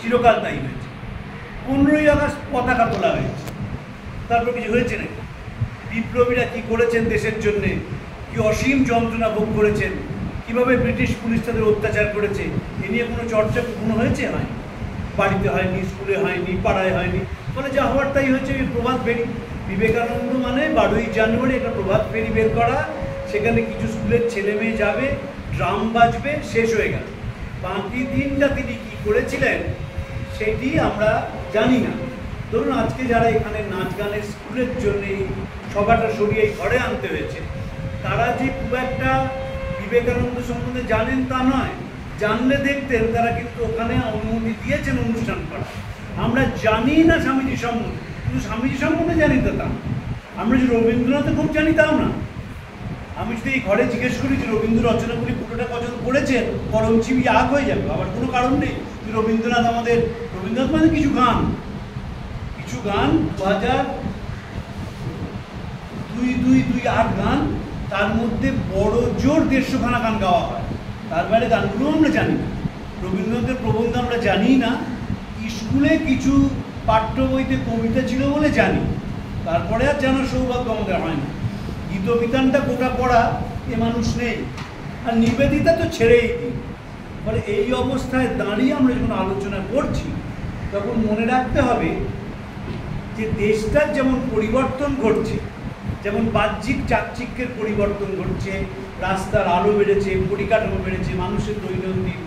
চিরকাল তাই হয়েছে। 15ই আগস্ট পতাকা তোলা হয়েছে, তারপর কিছু হয়েছে নাকি? বিপ্লবীরা কী করেছেন দেশের জন্যে, কি অসীম যন্ত্রণা ভোগ করেছেন, কীভাবে ব্রিটিশ পুলিশ তাদের অত্যাচার করেছে, এ নিয়ে কোনো চর্চা কোনো হয়েছে? হয় বাড়িতে হয়নি, স্কুলে হয়নি, পাড়ায় হয়নি, ফলে যা হওয়ার তাই হয়েছে। এই প্রভাত ফেরি, বিবেকানন্দ মানে 12ই জানুয়ারি একটা প্রভাত ফেরি বের করা, সেখানে কিছু স্কুলের ছেলে মেয়ে যাবে, ড্রাম বাজবে, শেষ হয়ে গেল। বাকি দিনটা তিনি কী করেছিলেন সেটি আমরা জানি না। ধরুন আজকে যারা এখানে নাচ গানের স্কুলের জন্য সভাটা সরিয়ে ঘরে আনতে হয়েছে, তারা যে খুব একটা বিবেকানন্দ সম্বন্ধে জানেন তা নয়, জানলে দেখতেন তারা কিন্তু ওখানে অনুমতি দিয়েছেন অনুষ্ঠান করা। আমরা জানি না স্বামীজি সম্বন্ধে, শুধু স্বামীজি সম্বন্ধে জানি তো তা, আমরা যে রবীন্দ্রনাথ খুব জানি তাও না। আমি যদি এই ঘরে জিজ্ঞেস করি যে রবীন্দ্র রচনাগুলি পুরোটা কজন পড়েছেন, করমচিবি আগ হয়ে যাবে, আবার কোনো কারণ নেই। রবীন্দ্রনাথ মানে কিছু গান 2002-2008 গান, তার মধ্যে বড় জোর 150 খানা গান গাওয়া হয়, তার বাইরে গানগুলো আমরা জানি না। রবীন্দ্রনাথের প্রবন্ধ আমরা জানি না, স্কুলে কিছু পাঠ্য বইতে কবিতা ছিল বলে জানি, তারপরে আর জানার সৌভাগ্য আমাদের হয় না। গীতবিতানটা গোটা পড়া এ মানুষ নেই, আর নিবেদিতা তো ছেড়েই দিই। ফলে এই অবস্থায় দাঁড়িয়ে আমরা যখন আলোচনা করছি, তখন মনে রাখতে হবে যে দেশটার যেমন পরিবর্তন ঘটছে, যেমন বাহ্যিক চাকচিক্যের পরিবর্তন ঘটছে, রাস্তার আলো বেড়েছে, পরিকাঠামো বেড়েছে, মানুষের দৈনন্দিন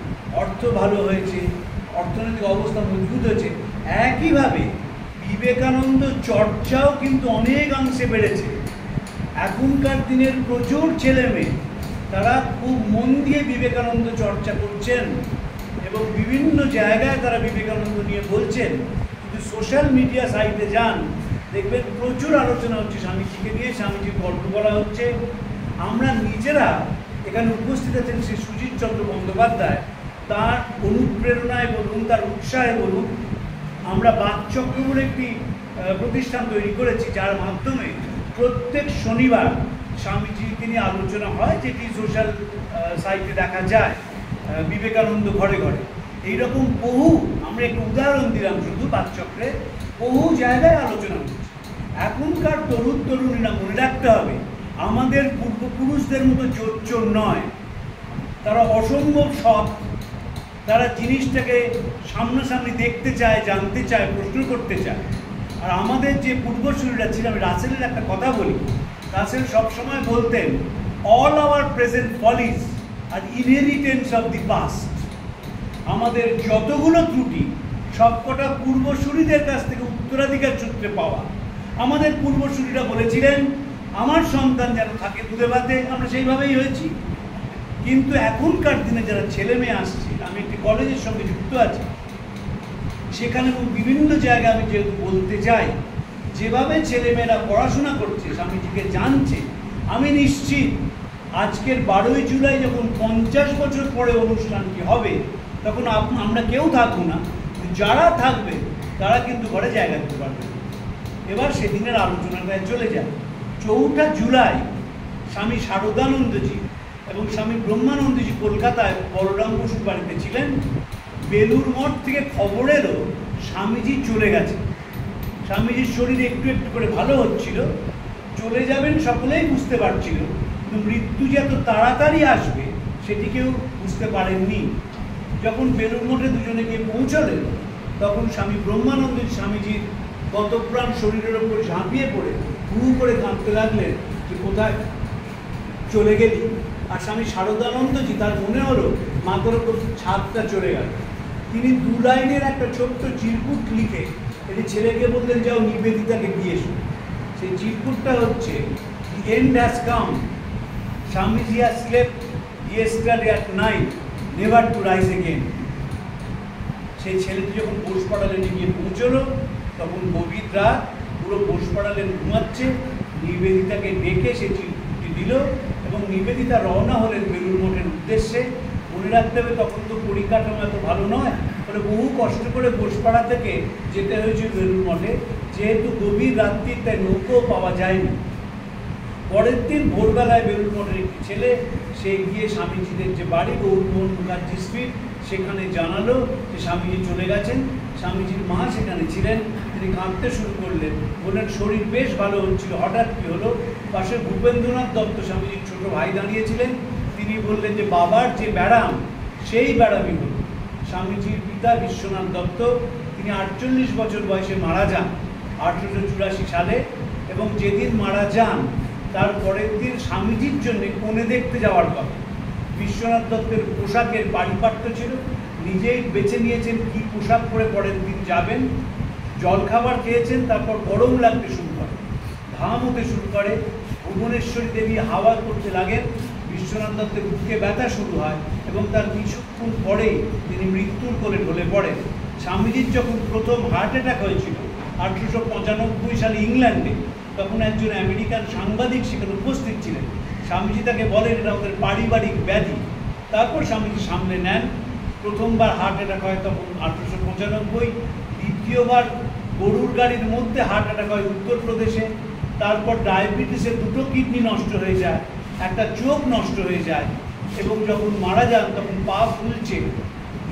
অর্থ ভালো হয়েছে, অর্থনৈতিক অবস্থা মজবুত হয়েছে, একইভাবে বিবেকানন্দ চর্চাও কিন্তু অনেকাংশে বেড়েছে। এখনকার দিনের প্রচুর ছেলে মেয়ে তারা খুব মন দিয়ে বিবেকানন্দ চর্চা করছেন এবং বিভিন্ন জায়গায় তারা বিবেকানন্দ নিয়ে বলছেন। কিন্তু সোশ্যাল মিডিয়া সাইটে যান, দেখবেন প্রচুর আলোচনা হচ্ছে স্বামীজিকে নিয়ে, স্বামীজির গল্প বলা হচ্ছে। আমরা নিজেরা এখানে উপস্থিত আছেন শ্রী সুজিত চন্দ্র বন্দ্যোপাধ্যায়, তার অনুপ্রেরণায় বলুন, তার উৎসাহে বলুন, আমরা বাকচক্র বলে একটি প্রতিষ্ঠান তৈরি করেছি, যার মাধ্যমে প্রত্যেক শনিবার স্বামীজিকে নিয়ে আলোচনা হয়, যেটি সোশ্যাল সাইটে দেখা যায়, বিবেকানন্দ ঘরে ঘরে। এইরকম বহু, আমরা একটু উদাহরণ দিলাম শুধু, বাকচক্রে বহু জায়গায় আলোচনা হচ্ছে। এখনকার তরুণ তরুণীরা মনে রাখতে হবে, আমাদের পূর্বপুরুষদের মতো জোচ্চোর নয়, তারা অসম্ভব সৎ, তারা জিনিসটাকে সামনাসামনি দেখতে চায়, জানতে চায়, প্রশ্ন করতে চায়। আর আমাদের যে পূর্বসূরীরা ছিল, আমি রাসেলের একটা কথা বলি, রাসেল সবসময় বলতেন, all our present follies are inheritance of the past. আমাদের যতগুলো ত্রুটি সবকটা পূর্বসূরীদের কাছ থেকে উত্তরাধিকার সূত্রে পাওয়া। আমাদের পূর্বসূরীরা বলেছিলেন, আমার সন্তান যেন থাকে দুধে ভাতে, আমরা সেইভাবেই হয়েছি। কিন্তু এখনকার দিনে যারা ছেলে মেয়ে আসছে, আমি একটি কলেজের সঙ্গে যুক্ত আছি, সেখানে বিভিন্ন জায়গায় আমি যেহেতু বলতে চাই, যেভাবে ছেলেমেয়েরা পড়াশোনা করছে, স্বামীজিকে জানছে, আমি নিশ্চিত আজকের 12ই জুলাই যখন 50 বছর পরে অনুষ্ঠানটি হবে, তখন আমরা কেউ থাকবো না, যারা থাকবে তারা কিন্তু ঘরে জায়গা দিতে পারবে। এবার সেদিনের আলোচনাটায় চলে যায়। 4 জুলাই স্বামী শারদানন্দজি এবং স্বামী ব্রহ্মানন্দজি কলকাতায় বলরাম বসুর বাড়িতে ছিলেন। বেলুর মঠ থেকে খবর এলো স্বামীজি চলে গেছে। স্বামীজির শরীর একটু একটু করে ভালো হচ্ছিল, চলে যাবেন সকলেই বুঝতে পারছিল, কিন্তু মৃত্যু যে এত তাড়াতাড়ি আসবে সেটি কেউ বুঝতে পারেননি। যখন বেলুর মঠে দুজনে গিয়ে পৌঁছলেন, তখন স্বামী ব্রহ্মানন্দ স্বামীজির গতপ্রাণ শরীরের ওপর ঝাঁপিয়ে পড়ে হু করে কাঁদতে লাগলেন যে কোথায় চলে গেলি। আর স্বামী শারদানন্দজি, তার মনে হলো মাথার ওপর ছাদটা চলে গেল। তিনি 2 লাইনের একটা ছোট্ট চিরকুট লিখে এটি ছেলেকে বললেন, যাও নিবেদিতাকে দিয়ে এসো। সেই চিরকুটটা হচ্ছে, the end has come, Swamiji has slept yesterday at night, never to rise again. সেই ছেলেটি যখন বোসপাড়ালে গিয়ে পৌঁছলো, তখন গভীর রাত, পুরো বোসপাড়ালে ঘুমাচ্ছে। নিবেদিতাকে ডেকে সে চিরকুটটি দিল এবং নিবেদিতা রওনা হলেন বেলুর মঠের উদ্দেশ্যে। মনে রাখতে হবে, তখন তো পরিকাঠামো এত ভালো নয়, ফলে বহু কষ্ট করে বোসপাড়া থেকে যেতে হয়েছে বেলুর মঠে, যেহেতু গভীর রাত্রি, তাই নৌকো পাওয়া যায়নি। পরের দিন ভোরবেলায় বেলুর মঠের একটি ছেলে, সে গিয়ে স্বামীজিদের যে বাড়ি, গৌরমোহন মুখার্জি স্ট্রিট, সেখানে জানালো যে স্বামীজি চলে গেছেন। স্বামীজির মা সেখানে ছিলেন, তিনি কাঁদতে শুরু করলেন, বললেন শরীর বেশ ভালো হচ্ছিল, হঠাৎ কী হলো? পাশে ভূপেন্দ্রনাথ দত্ত স্বামীজির ছোট ভাই দাঁড়িয়েছিলেন, তিনি বললেন যে বাবার যে ব্যারাম সেই ব্যারামই হলো। স্বামীজির পিতা বিশ্বনাথ দত্ত, তিনি 48 বছর বয়সে মারা যান 1884 সালে, এবং যেদিন মারা যান তার পরের দিন স্বামীজির জন্য কনে দেখতে যাওয়ার কথা। বিশ্বনাথ দত্তের পোশাকের পারিপাট্য ছিল, নিজেই বেছে নিয়েছেন কি পোশাক পরে পরের দিন যাবেন। জলখাবার খেয়েছেন, তারপর গরম লাগতে শুরু করে, ঘাম হতে শুরু করে, ভুবনেশ্বরী দেবী হাওয়া করতে লাগেন, বিশ্বনাথ দত্তের বুকে ব্যথা শুরু হয় এবং তার কিছুক্ষণ পরেই তিনি মৃত্যুর কোলে ঢলে পড়েন। স্বামীজির যখন প্রথম হার্ট অ্যাটাক হয়েছিল 1895 সালে ইংল্যান্ডে, তখন একজন আমেরিকান সাংবাদিক সেখানে উপস্থিত ছিলেন। স্বামীজি তাকে বলেন এটা আমাদের পারিবারিক ব্যাধি। তারপর স্বামীজি সামলে নেন। প্রথমবার হার্ট অ্যাটাক হয় তখন 1895, দ্বিতীয়বার গরুর গাড়ির মধ্যে হার্ট অ্যাটাক হয় উত্তরপ্রদেশে। তারপর ডায়াবেটিসে 2টো কিডনি নষ্ট হয়ে যায়, একটা চোখ নষ্ট হয়ে যায়, এবং যখন মারা যান তখন পা ফুলছে।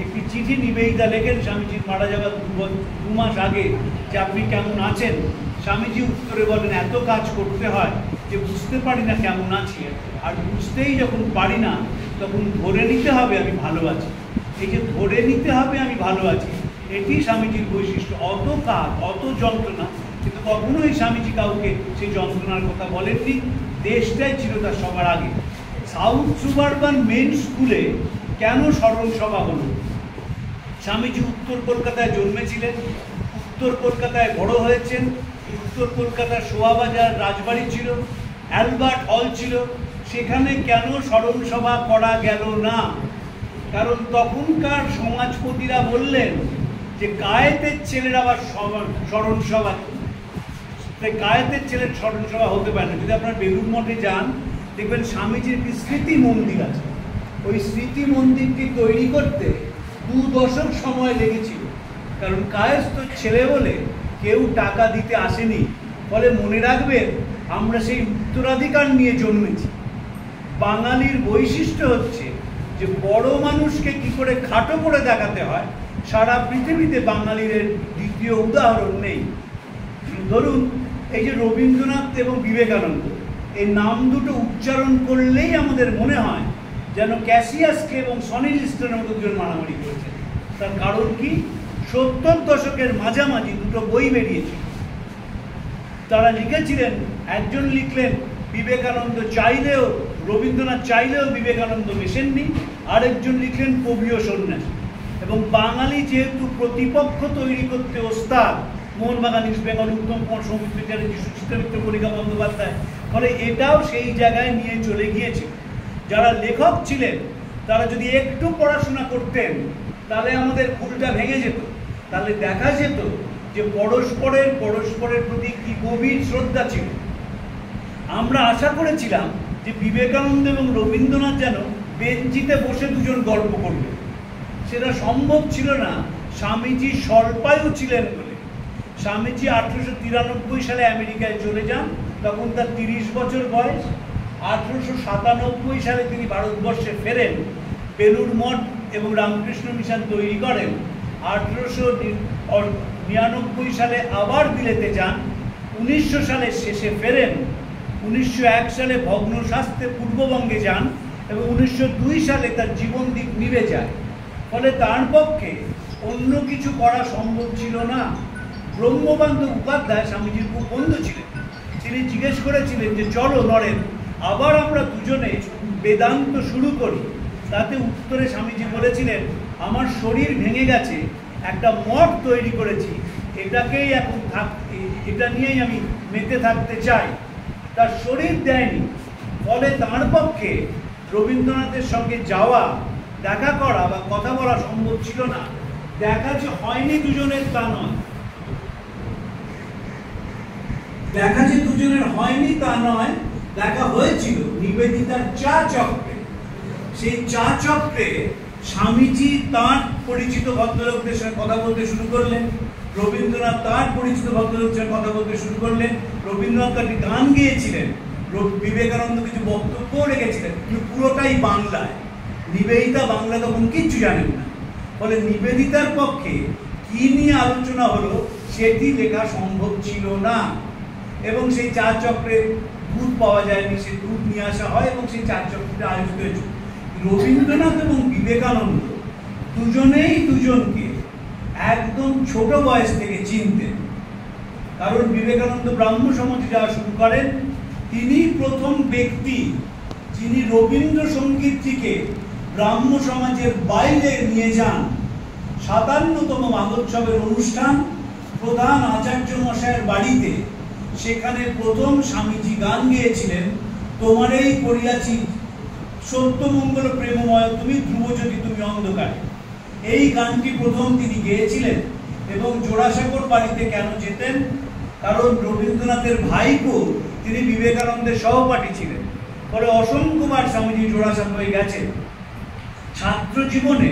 একটি চিঠি নিবেদিতা লেখেন স্বামীজির মারা যাওয়ার 2 মাস আগে যে আপনি কেমন আছেন। স্বামীজি উত্তরে বলেন এত কাজ করতে হয় যে বুঝতে পারি না কেমন আছি, আর বুঝতেই যখন পারি না তখন ধরে নিতে হবে আমি ভালো আছি। এই যে ধরে নিতে হবে আমি ভালো আছি, এটি স্বামীজির বৈশিষ্ট্য। অত কাজ, অত যন্ত্রণা, কিন্তু কখনোই স্বামীজি কাউকে সেই যন্ত্রণার কথা বলেননি। দেশটাই ছিল তার সবার আগে। সাউথ সুবারবান মেন স্কুলে কেন স্মরণ সভা হলো? স্বামীজি উত্তর কলকাতায় জন্মেছিলেন, উত্তর কলকাতায় বড় হয়েছেন। উত্তর কলকাতার শোভাবাজার রাজবাড়ি ছিল, অ্যালবার্ট হল ছিল, সেখানে কেন স্মরণ সভা করা গেল না? কারণ তখনকার সমাজপতিরা বললেন যে কায়েতের ছেলের আবার স্মরণ সভা, কায়েতের ছেলের স্মরণ সভা হতে পারে না। যদি আপনার বেলুড় মঠে যান দেখবেন স্বামীজির একটি স্মৃতি মন্দির আছে। ওই স্মৃতি মন্দিরটি তৈরি করতে 2 দশক সময় লেগেছিল, কারণ কায়েস্ত ছেলে বলে কেউ টাকা দিতে আসেনি। ফলে মনে রাখবেন আমরা সেই উত্তরাধিকার নিয়ে জন্মেছি। বাঙালির বৈশিষ্ট্য হচ্ছে যে বড় মানুষকে কি করে খাটো করে দেখাতে হয়, সারা পৃথিবীতে বাঙালির দ্বিতীয় উদাহরণ নেই। ধরুন এই যে রবীন্দ্রনাথ এবং বিবেকানন্দ, এই নাম দুটো উচ্চারণ করলেই আমাদের মনে হয় যেন ক্যাসিয়াস ক্লে এবং সনি লিস্টনের মতো দুজন মারামারি করেছে। তার কারণ কি? 70 দশকের মাঝামাঝি 2টো বই বেরিয়েছিল। তারা লিখেছিলেন, একজন লিখলেন বিবেকানন্দ চাইলেও, রবীন্দ্রনাথ চাইলেও বিবেকানন্দ মেশেননি, আরেকজন লিখলেন কবিও সন্ন্যাসী। এবং বাঙালি যেহেতু প্রতিপক্ষ তৈরি করতে ওস্তাদ, মোহনবাগান, ইস্ট বেঙ্গল, উত্তম কুমার, সৌমিত্র চ্যাটার্জি, সুচিত্রা মিত্র, কণিকা বন্দ্যোপাধ্যায়, ফলে এটাও সেই জায়গায় নিয়ে চলে গিয়েছে। যারা লেখক ছিলেন তারা যদি একটু পড়াশোনা করতেন তাহলে আমাদের ভুলটা ভেঙে যেত, তাহলে দেখা যেত যে পরস্পরের প্রতি কি গভীর শ্রদ্ধা ছিল। আমরা আশা করেছিলাম যে বিবেকানন্দ এবং রবীন্দ্রনাথ যেন বেঞ্চিতে বসে দুজন গল্প করবে, সেটা সম্ভব ছিল না। স্বামীজি স্বল্পায়ু ছিলেন বলে। স্বামীজি 1893 সালে আমেরিকায় চলে যান, তখন তার 30 বছর বয়স। 1897 সালে তিনি ভারতবর্ষে ফেরেন, বেলুড় মঠ এবং রামকৃষ্ণ মিশন তৈরি করেন। 1899 সালে আবার বিলেতে যান, 1900 সালের শেষে ফেরেন, 1901 সালে ভগ্ন স্বাস্থ্যে পূর্ববঙ্গে যান এবং 1902 সালে তার জীবন দিক নিভে যায়। ফলে তার পক্ষে অন্য কিছু করা সম্ভব ছিল না। ব্রহ্মবান্ধব উপাধ্যায় স্বামীজির খুব বন্ধু ছিলেন। তিনি জিজ্ঞেস করেছিলেন যে চলো নরেন, আবার আমরা দুজনে বেদান্ত শুরু করি। তাতে উত্তরে স্বামীজি বলেছিলেন, আমার শরীর ভেঙে গেছে, একটা মঠ তৈরি করেছি, এটাকেই এখন এটা নিয়েই আমি মেতে থাকতে চাই। তার শরীর দেয়নি, ফলে তার পক্ষে রবীন্দ্রনাথের সঙ্গে যাওয়া, দেখা করা বা কথা বলা সম্ভব ছিল না। দেখা যে হয়নি দুজনের তা নয়, দেখা যে দুজনের হয়নি তা নয়, দেখা হয়েছিল নিবেদিতার চা চক্রে। সেই চা চক্রে স্বামীজি তাঁর পরিচিত ভদ্রলোকদের সঙ্গে কথা বলতে শুরু করলেন, রবীন্দ্রনাথ তাঁর পরিচিত ভদ্রলোকদের সঙ্গে কথা বলতে শুরু করলেন। রবীন্দ্রনাথ একটি গান গেয়েছিলেন, বিবেকানন্দ কিছু বক্তব্য রেখেছিলেন, কিন্তু পুরোটাই বাংলায়। নিবেদিতা বাংলা তখন কিচ্ছু জানেন না, ফলে নিবেদিতার পক্ষে কি নিয়ে আলোচনা হলো সেটি লেখা সম্ভব ছিল না, এবং সেই চার চক্রে দুধ পাওয়া যায়নি, সেই দুধ নিয়ে আসা হয় এবং সেই চার চক্রটা আয়োজিত হয়েছে। রবীন্দ্রনাথ এবং বিবেকানন্দ দুজনেই দুজনকে একদম ছোট বয়স থেকে চিনতেন, কারণ বিবেকানন্দ ব্রাহ্ম সমাজে যাওয়া শুরু করেন। তিনি প্রথম ব্যক্তি যিনি রবীন্দ্রসঙ্গীতটিকে ব্রাহ্ম সমাজের বাইরে নিয়ে যান। ৫৭তম মহোৎসবের অনুষ্ঠান প্রধান আচার্য মশাইয়ের বাড়িতে, সেখানে প্রথম স্বামীজি গান গেয়েছিলেন, তোমারেই করিয়াছি সত্যমঙ্গল প্রেমময় তুমি ধ্রুবজ্যোতি তুমি অন্ধকারে। এই গানটি প্রথম তিনি গেয়েছিলেন। এবং জোড়াসাঁকোর বাড়িতে কেন যেতেন? কারণ রবীন্দ্রনাথের ভাইপো তিনি বিবেকানন্দের সহপাঠী ছিলেন। ফলে অসংখ্যবার স্বামীজি জোড়াসাঁকোয় গেছেন। ছাত্র জীবনে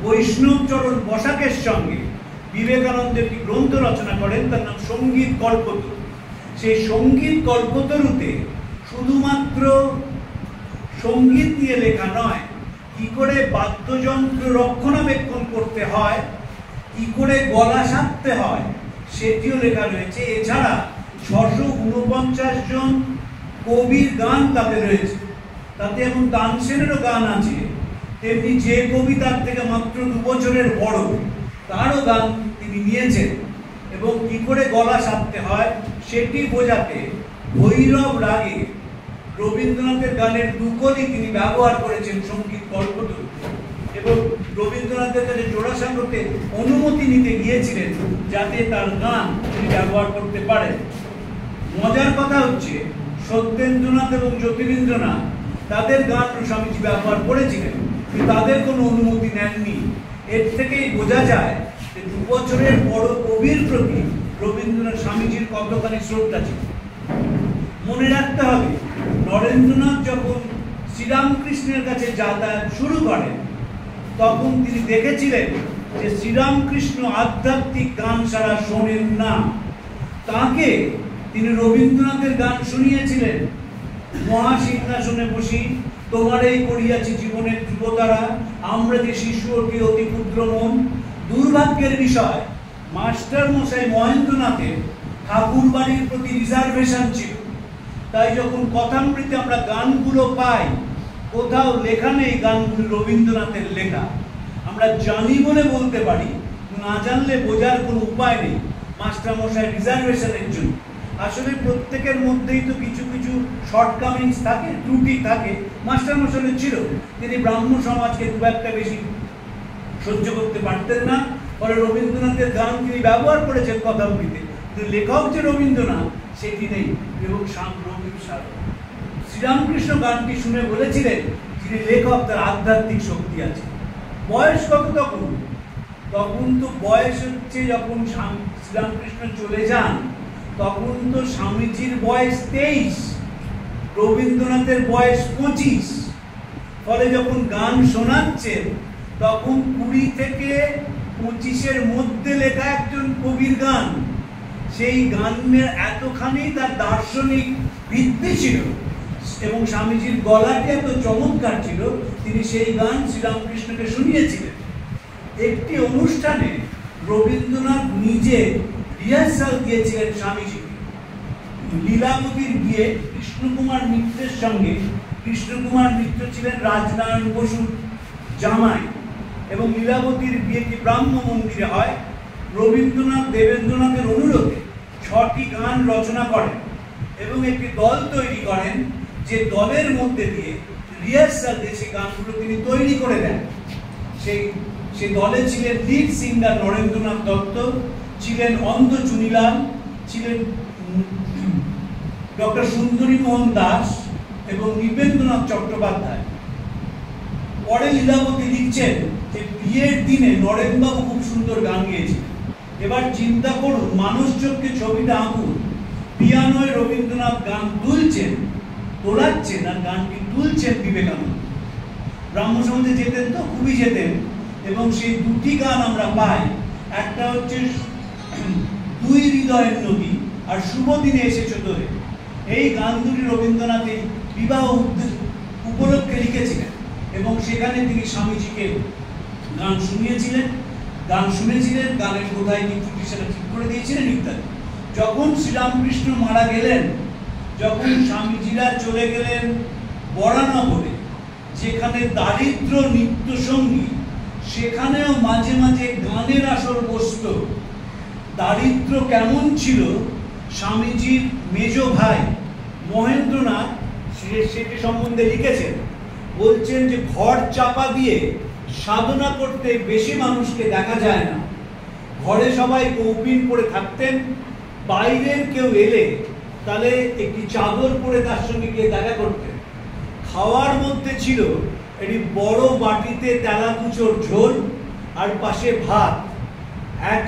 বৈষ্ণবচরণ বসাকের সঙ্গে বিবেকানন্দ একটি গ্রন্থ রচনা করেন, তার নাম সঙ্গীত কল্পতরু। সেই সঙ্গীত কল্পতরুতে শুধুমাত্র সঙ্গীত নিয়ে লেখা নয়, কি করে বাদ্যযন্ত্র রক্ষণাবেক্ষণ করতে হয়, কি করে গলা সাধতে হয়, সেটিও লেখা রয়েছে। এছাড়া ৬৪৯ জন কবির গান তাতে রয়েছে। তাতে এবং তানসেনেরও গান আছে, তেমনি যে কবি তার থেকে মাত্র ২ বছরের বড় তারও গান তিনি নিয়েছেন। এবং কি করে গলা সাধতে হয় সেটি বোঝাতে ভৈরব রাগে রবীন্দ্রনাথের গানের দুকলি তিনি ব্যবহার করেছেন সঙ্গীত কল্পতরু। এবং রবীন্দ্রনাথের কাছে জোড়াসাঁকোতে অনুমতি নিতে গিয়েছিলেন যাতে তার গান তিনি ব্যবহার করতে পারেন। মজার কথা হচ্ছে সত্যেন্দ্রনাথ এবং জ্যোতিরিন্দ্রনাথ তাদের গান স্বামীজি ব্যবহার করেছিলেন, কিন্তু তাদের কোনো অনুমতি নেননি। এর থেকেই বোঝা যায় যে ২ বছরের বড় কবির প্রতি রবীন্দ্রনাথ স্বামীজির কতখানি শ্রদ্ধা ছিল। মনে রাখতে হবে, নরেন্দ্রনাথ যখন শ্রীরামকৃষ্ণের কাছে যাতায়াত শুরু করেন তখন তিনি দেখেছিলেন যে শ্রীরামকৃষ্ণ আধ্যাত্মিক গান ছাড়া শোনেন না। তাকে তিনি রবীন্দ্রনাথের গান শুনিয়েছিলেন। মহাসিংহাসনে বসি তোমারেই করিয়াছি জীবনের ধ্রুবতারা, আমরা যে শিশু অতি অতি ক্ষুদ্র মন। দুর্ভাগ্যের বিষয়, মাস্টার মশাই মহেন্দ্রনাথের ঠাকুর বাড়ির প্রতি রিজার্ভেশন ছিল। তাই যখন কথামৃতে আমরা গানগুলো পাই, কোথাও লেখা নেই গানগুলো রবীন্দ্রনাথের লেখা। আমরা জানি বলে বলতে পারি, না জানলে বোঝার কোনো উপায় নেই মাস্টার মশাই রিজার্ভেশনের জন্য। আসলে প্রত্যেকের মধ্যেই তো কিছু কিছু শর্টকামিংস থাকে, ত্রুটি থাকে। মাস্টার মশাইয়ের ছিল, তিনি ব্রাহ্ম সমাজকে খুব একটা বেশি সহ্য করতে পারতেন না। ফলে রবীন্দ্রনাথের গান তিনি ব্যবহার করেছেন কথামৃতে, কিন্তু লেখক যে রবীন্দ্রনাথ সেটি নেই। এবং শ্রীরামকৃষ্ণ গানটি শুনে বলেছিলেন যিনি লেখক তার আধ্যাত্মিক শক্তি আছে। বয়স কত তখন? তখন তো বয়স হচ্ছে যখন শ্রীরামকৃষ্ণ চলে যান তখন তো স্বামীজির বয়স ২৩, রবীন্দ্রনাথের বয়স ২৫। ফলে যখন গান শোনাচ্ছেন তখন ২০ থেকে ২৫-এর মধ্যে লেখা একজন কবির গান। সেই গানের এতখানি তার দার্শনিক ভিত্তি ছিল এবং স্বামীজির গলাটি এত চমৎকার ছিল, তিনি সেই গান শ্রীরামকৃষ্ণকে শুনিয়েছিলেন। একটি অনুষ্ঠানে রবীন্দ্রনাথ নিজে রিহার্সাল দিয়েছিলেন স্বামীজি। লীলাবতীর বিয়ে কৃষ্ণকুমার মিত্রের সঙ্গে। কৃষ্ণকুমার মিত্র ছিলেন রাজনারায়ণ বসুর জামাই এবং লীলাবতীর বিয়েটি ব্রাহ্ম মন্দিরে হয়। রবীন্দ্রনাথ দেবেন্দ্রনাথের অনুরোধে ৬টি গান রচনা করেন এবং একটি দল তৈরি করেন, যে দলের মধ্যে দিয়ে রিহার্সাল দিয়ে সেই গানগুলো তিনি তৈরি করে দেন। সেই দলে ছিলেন লিড সিঙ্গার নরেন্দ্রনাথ দত্ত, ছিলেন অন্ধ চুনিলাল, ছিলেন ডক্টর সুন্দরী মোহন দাস এবং নৃপেন্দ্রনাথ চট্টোপাধ্যায়। পরে লীলাবতী লিখছেন যে বিয়ের দিনে নরেনবাবু খুব সুন্দর গান গেয়েছিলেন। এবার চিন্তা করুন, মানুষ চোখকে ছবিটা আঁকুন, পিয়ানোয় রবীন্দ্রনাথ গান তোলাচ্ছেন আর গানটি তুলছেন বিবেকানন্দ। ব্রাহ্ম সমাজে যেতেন তো খুবই যেতেন এবং সেই দুটি গান আমরা পাই। একটা হচ্ছে দুই হৃদয়ের নদী আর শুভ দিনে এসেছো তোরে। এই গান দুটি রবীন্দ্রনাথ এই বিবাহ উপলক্ষে লিখেছিলেন এবং সেখানে তিনি স্বামীজিকে গান শুনিয়েছিলেন, গান শুনেছিলেন, গানের কোথায় কি ত্রুটি সেটা ঠিক করে দিয়েছিলেন ইত্যাদি। যখন শ্রীরামকৃষ্ণ মারা গেলেন, যখন স্বামীজিরা চলে গেলেন বরানগরে, যেখানে দারিদ্র নিত্য সঙ্গী, সেখানেও মাঝে মাঝে গানের আসর বসত। দারিদ্র কেমন ছিল স্বামীজির মেজ ভাই মহেন্দ্রনাথ সেটি সম্বন্ধে লিখেছেন। বলছেন যে ঘর চাপা দিয়ে সাধনা করতে বেশি মানুষকে দেখা যায় না। ঘরে সবাই কৌপিন পরে থাকতেন, বাইরের কেউ এলে তাহলে একটি চাদর পরে তার সঙ্গে গিয়ে দেখা করতেন। খাওয়ার মধ্যে ছিল একটি বড় বাটিতে তেলাকুচোর ঝোল, আর পাশে ভাত, এক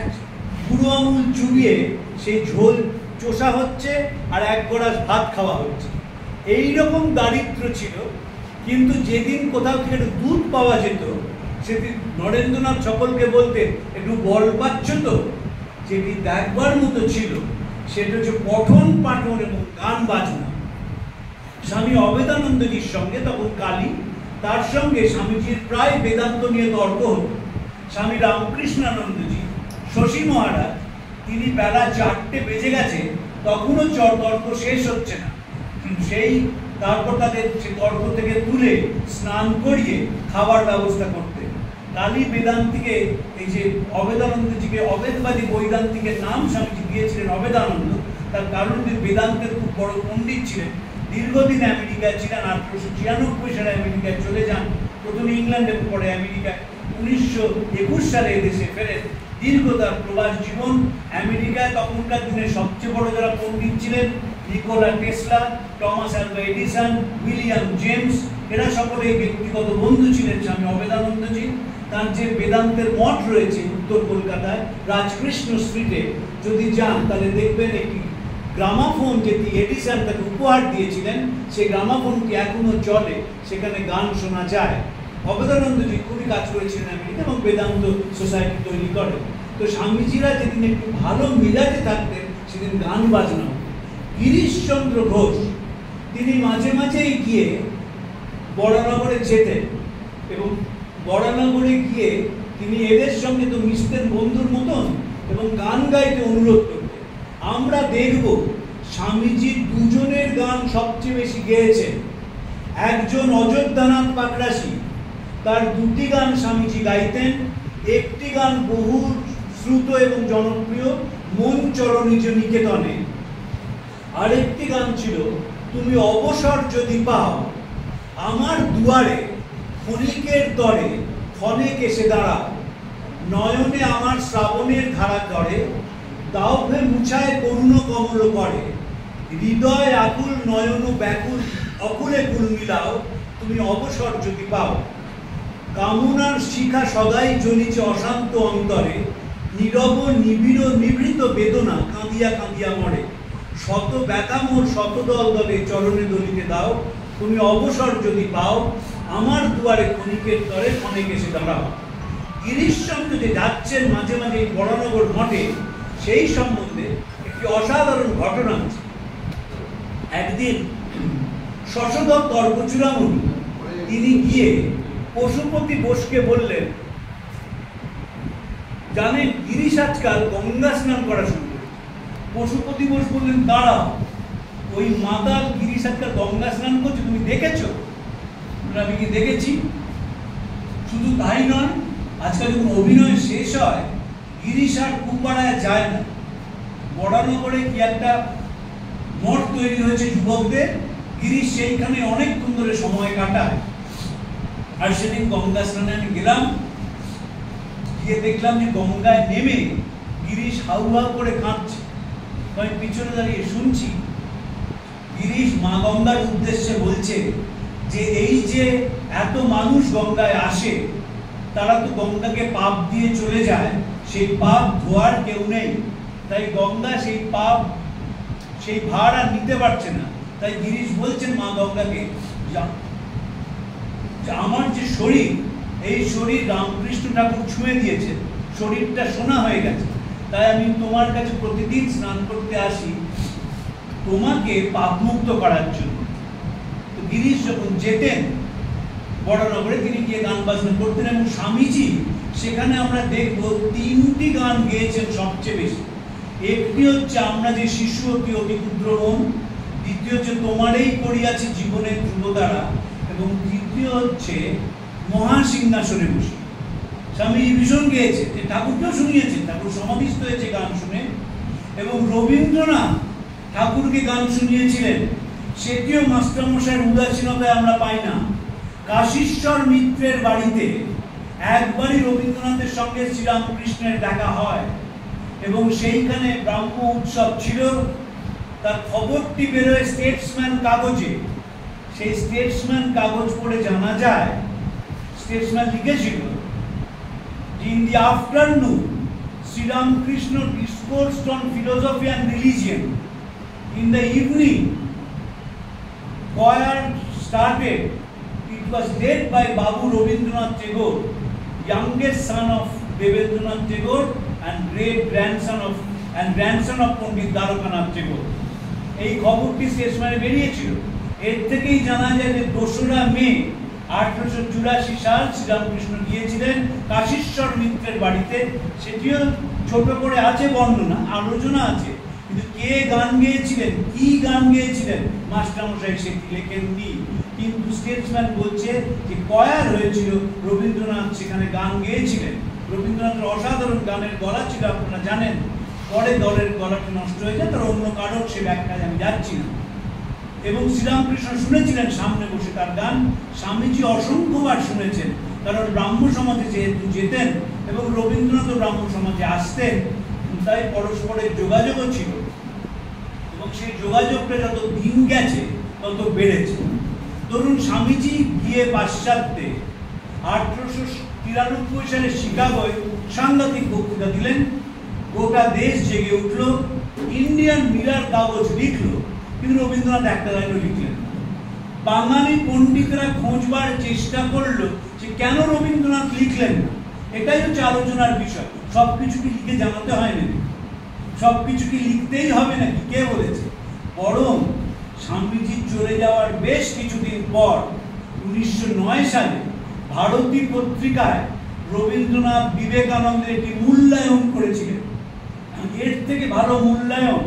বুড়ো আঙুল চুবিয়ে সেই ঝোল চোষা হচ্ছে আর এক গড়াস ভাত খাওয়া হচ্ছে। এইরকম দারিদ্র ছিল। কিন্তু যেদিন কোথাও থেকে একটু দুধ পাওয়া যেত, সেদিন নরেন্দ্রনাথ সকলকে বলতেন, একটু বল পাচ্ছ তো? যেটি দেখবার মতো ছিল সেটা হচ্ছে পঠন পাঠন এবং গান বাজনা। স্বামী অবেদানন্দজির সঙ্গে তখন কালী, তার সঙ্গে স্বামীজির প্রায় বেদান্ত নিয়ে তর্ক হতো। স্বামী রামকৃষ্ণানন্দজি, শশী মহারাজ, তিনি বেলা 4টে বেজে গেছে, তখনও তর্ক শেষ হচ্ছে না। কিন্তু তারপর তাদের সে তর্ক থেকে তুলে স্নান করিয়ে খাবার ব্যবস্থা করতে। কালী বেদান্তিকে, এই যে অবেদানন্দজিকে অবেদবাদী বৈদান্তিকের নাম স্বামীজি দিয়েছিলেন অবেদানন্দ, তার কারণ যে বেদান্তের খুব বড় পণ্ডিত ছিলেন, দীর্ঘদিন আমেরিকায় ছিলেন। 1896 সালে আমেরিকায় চলে যান, প্রথমে ইংল্যান্ডে, পরে আমেরিকায়। 1921 সালে এদেশে ফেরেন। দীর্ঘ তার প্রবাস জীবন আমেরিকায়। তখনকার দিনে সবচেয়ে বড় যারা পণ্ডিত ছিলেন, Nikola Tesla, Thomas Alva Edison, William James, এরা সকলেই ব্যক্তিগত বন্ধু ছিলেন স্বামী অবেদানন্দজি। তার যে বেদান্তের মঠ রয়েছে উত্তর কলকাতায় রাজকৃষ্ণ স্ট্রিটে, যদি যান তাহলে দেখবেন একটি গ্রামাফোন যেটি এডিসন তাকে উপহার দিয়েছিলেন, সেই গ্রামাফোনটি এখনো চলে, সেখানে গান শোনা যায়। অবেদানন্দজি খুবই কাজ করেছিলেন আমেরিকা এবং বেদান্ত সোসাইটি তৈরি করেন। তো স্বামীজিরা যেদিন একটু ভালো মেজাজে থাকতেন, সেদিন গান বাজনা হতো। গিরিশচন্দ্র ঘোষ, তিনি মাঝে মাঝেই গিয়ে বরানগরে যেতেন এবং বরানগরে গিয়ে তিনি এদের সঙ্গে তো মিশতেন বন্ধুর মতন এবং গান গাইতে অনুরোধ করতেন। আমরা দেখব স্বামীজি দুজনের গান সবচেয়ে বেশি গেয়েছেন। একজন অযোধ্যানাথ পাকরাশি, তার 2টি গান স্বামীজি গাইতেন। একটি গান বহু শ্রুত এবং জনপ্রিয়, মন চরণিজ নিকেতনে। আরেকটি গান ছিল তুমি অবসর যদি পাও, আমার দুয়ারে ক্ষণিকের তরে ক্ষণেক এসে দাঁড়াও, নয়নে আমার শ্রাবণের ধারা করে, দাও ভে মুছায় করুণ কমল করে, হৃদয় আকুল নয়ন ব্যাকুল অকুলে কুল মিলাও, তুমি অবসর যদি পাও। কামনার শিখা সদাই জ্বলিছে অশান্ত অন্তরে, নীরব নিবিড় নিভৃত বেদনা কাঁদিয়া কাঁদিয়া মরে, শত ব্যথা মোর শত দল দলে চরণে দলিতে দাও, তুমি অবসর যদি পাও, আমার দুয়ারে ক্ষণিকের তরে ক্ষণেক এসে দাঁড়াও। গিরিশচন্দ্র যে যাচ্ছেন মাঝে মাঝে এই বরানগর মঠে, সেই সম্বন্ধে একটি অসাধারণ ঘটনা আছে। একদিন শশধর তর্কচূড়ামণি তিনি গিয়ে পশুপতি বোসকে বললেন, জানেন গিরিশ আজকাল গঙ্গা স্নান করা শুরু করেছে। পশুপতি বোস বললেন, দাঁড়াও, ওই মাতাল গিরিশ আজকাল গঙ্গা স্নান করছে, তুমি দেখেছো? আমি কি দেখেছি। শুধু তাই নয়, আজকাল যখন অভিনয় শেষ হয়, গিরিশ আর কুপাড়ায় যায় না। বরানগরে কি একটা মঠ তৈরি হয়েছে যুবকদের, গিরিশ সেইখানে অনেকক্ষণ ধরে সময় কাটায়। আর সেদিন গঙ্গা স্নানে আমি গেলাম, গিয়ে দেখলাম যে গঙ্গায় নেমে গিরিশ হাউ হাউ করে কাঁদছে। আমি পিছনে দাঁড়িয়ে শুনছি, গিরিশ মা গঙ্গার উদ্দেশ্যে বলছে যে এই যে এত মানুষ গঙ্গায় আসে, তারা তো গঙ্গাকে পাপ দিয়ে চলে যায়, সেই পাপ ধোয়ার কেউ নেই, তাই গঙ্গা সেই পাপ সেই ভার আর নিতে পারছে না। তাই গিরিশ বলছেন মা গঙ্গাকে, আমার যে শরীর, এই শরীর রামকৃষ্ণ ঠাকুর ছুঁয়ে দিয়েছে, শরীরটা সোনা হয়ে গেছে, তাই আমি তোমার কাছে প্রতিদিন স্নান করতে আসি তোমাকে পাপমুক্ত করার জন্য। তো গিরিশ যখন যেতেন বরানগরে, তিনি গিয়ে গান বাজনা করতেন এবং স্বামীজি সেখানে আমরা দেখব 3টি গান গেয়েছেন সবচেয়ে বেশি। একটি হচ্ছে আমরা যে শিশু অতি অতি ক্ষুদ্র মন, দ্বিতীয় হচ্ছে তোমারেই করিয়াছি জীবনের ধ্রুবতারা, এবং তৃতীয় হচ্ছে মহাসিংহাসনে বসে। স্বামী ভীষণ গেয়েছে, যে ঠাকুরকেও শুনিয়েছেন, ঠাকুর সমাধিস্থ হয়েছে গান শুনে। এবং রবীন্দ্রনাথ ঠাকুরকে গান শুনিয়েছিলেন, সেটিও মাস্টারমশাইয়ের উদাসীনতায় আমরা পাই না। কাশীশ্বর মিত্রের বাড়িতে একবারই রবীন্দ্রনাথের সঙ্গে শ্রীরামকৃষ্ণের দেখা হয় এবং সেইখানে ব্রাহ্ম উৎসব ছিল। তার খবরটি বেরোয় স্টেটসম্যান কাগজে। সেই স্টেটসম্যান কাগজ পড়ে জানা যায়, স্টেটসম্যান লিখেছিল, in the afternoon Sri Ramakrishna discoursed on philosophy and religion. In the evening choir started. It was led by Babu Rabindranath Tagore, youngest son of Devendranath Tagore and grandson of Pandit Dwarkanath Tagore. এই খবরটি স্টেটসম্যানে বেরিয়েছিল। এর থেকেই জানা যায় যে 2রা মে 1884 সাল শ্রীরামকৃষ্ণ গিয়েছিলেন কাশীশ্বর মিত্রের বাড়িতে। সেটিও ছোট করে আছে বর্ণনা, আলোচনা আছে, কিন্তু কে গান গেয়েছিলেন, কি গান গেয়েছিলেন মাস্টারমশাই সেটি লেখেননি। কিন্তু স্টেটসম্যান বলছে যে কয়ার হয়েছিল, রবীন্দ্রনাথ সেখানে গান গেয়েছিলেন। রবীন্দ্রনাথের অসাধারণ গানের গলা ছিল, আপনারা জানেন। পরে দলের গলাটি নষ্ট হয়ে যায়, তার অন্য কারণ, সে ব্যাখ্যায় আমি যাচ্ছি না। এবং শ্রীরামকৃষ্ণ শুনেছিলেন সামনে বসে তার গান। স্বামীজি অসংখ্যবার শুনেছেন, কারণ ব্রাহ্ম সমাজে যেহেতু যেতেন এবং রবীন্দ্রনাথ ব্রাহ্ম সমাজে আসতেন, তাই পরস্পরের যোগাযোগও ছিল। এবং সেই যোগাযোগটা যত দিন গেছে তত বেড়েছে। ধরুন, স্বামীজি গিয়ে পাশ্চাত্যে 1893 সালে শিকাগোয় সাংঘাতিক বক্তৃতা দিলেন। গোটা দেশ জেগে উঠল, ইন্ডিয়ান মিরার কাগজ লিখল, কিন্তু রবীন্দ্রনাথ একটা লাইনও লিখলেন। বাঙালি পণ্ডিতরা খোঁজবার চেষ্টা করলো যে কেন রবীন্দ্রনাথ লিখলেন না। এটাই হচ্ছে আলোচনার বিষয়। সবকিছু কি লিখে জানাতে হয় নাকি? সবকিছু কি লিখতেই হবে নাকি? কে বলেছে? বরং স্বামীজি চলে যাওয়ার বেশ কিছুদিন পর 1909 সালে ভারতী পত্রিকায় রবীন্দ্রনাথ বিবেকানন্দের একটি মূল্যায়ন করেছিলেন। এর থেকে ভালো মূল্যায়ন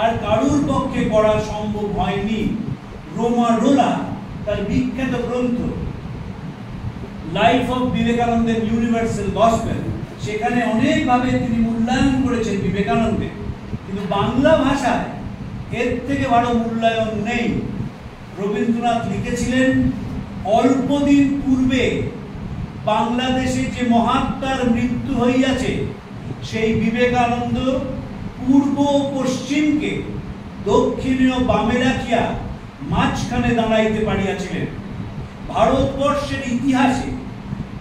আর কারুর পক্ষে করা সম্ভব হয়নি। রোমা রোলা তার বিখ্যাত গ্রন্থ life of Vivekananda universal gospel, সেখানে অনেকভাবে তিনি মূল্যায়ন করেছেন বিবেকানন্দের, কিন্তু বাংলা ভাষায় এর থেকে ভালো মূল্যায়ন নেই। রবীন্দ্রনাথ লিখেছিলেন, অল্পদিন পূর্বে বাংলাদেশে যে মহাত্মার মৃত্যু হইয়াছে, সেই বিবেকানন্দ পূর্ব ও পশ্চিমকে দক্ষিণীয় বামে রাখিয়া মাঝখানে দাঁড়াইতে পারিয়াছিলেন। ভারতবর্ষের ইতিহাসে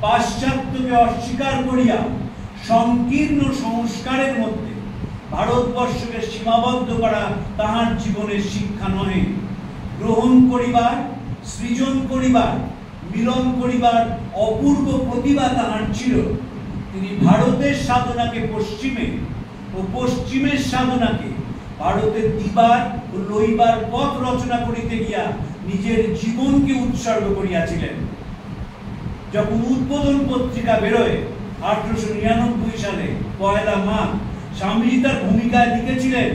পাশ্চাত্যকে অস্বীকার করিয়া সংকীর্ণ সংস্কারের মধ্যে ভারতবর্ষকে সীমাবদ্ধ করা তাহার জীবনের শিক্ষা নহে। গ্রহণ করিবার, সৃজন করিবার, মিলন করিবার অপূর্ব প্রতিভা তাহার ছিল। তিনি ভারতের সাধনাকে পশ্চিমে ও পশ্চিমের সাধনাকে ভারতে দিবার ও লইবার পথ রচনা করিতে গিয়া নিজের জীবনকে উৎসর্গ করিয়াছিলেন। যখন উদ্বোধন পত্রিকা বেরোয় 1899 সালে 1 মাঘ, স্বামীজি তার ভূমিকায় লিখেছিলেন,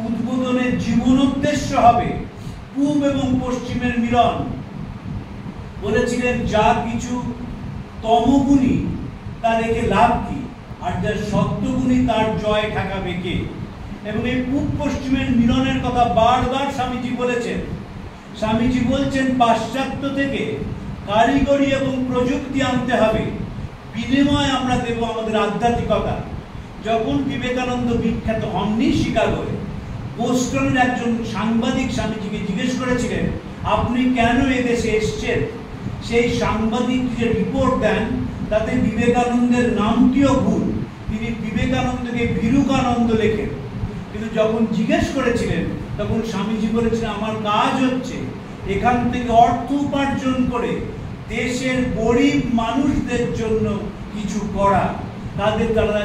উদ্বোধনের জীবনোদ্দেশ্য হবে পূব এবং পশ্চিমের মিলন। বলেছিলেন, যা কিছু তমগুণী তা রেখে লাভ কি, আর যা সত্যগুণী তার জয় ঠেকাবে কে। এবং এই পূব পশ্চিমের মিলনের কথা বারবার স্বামীজি বলেছেন। স্বামীজি বলছেন, পাশ্চাত্য থেকে কারিগরি এবং প্রযুক্তি আনতে হবে, বিনিময়ে আমরা দেব আমাদের আধ্যাত্মিকতা। যখন বিবেকানন্দ বিখ্যাত হননি শিকাগোয়, বোস্টনের একজন সাংবাদিক স্বামীজিকে জিজ্ঞেস করেছিলেন, আপনি কেন এদেশে এসছেন? সেই সাংবাদিক যে রিপোর্ট দেন তাতে বিবেকানন্দের নামটিও ভুল। তিনি বিবেকানন্দকে ভীরুকানন্দ লেখেন। কিন্তু যখন জিজ্ঞেস করেছিলেন তখন স্বামীজি বলেছিলেন, আমার কাজ হচ্ছে এখান থেকে অর্থ উপার্জন করে দেশের গরিব মানুষদের জন্য কিছু করা, তাদের তারা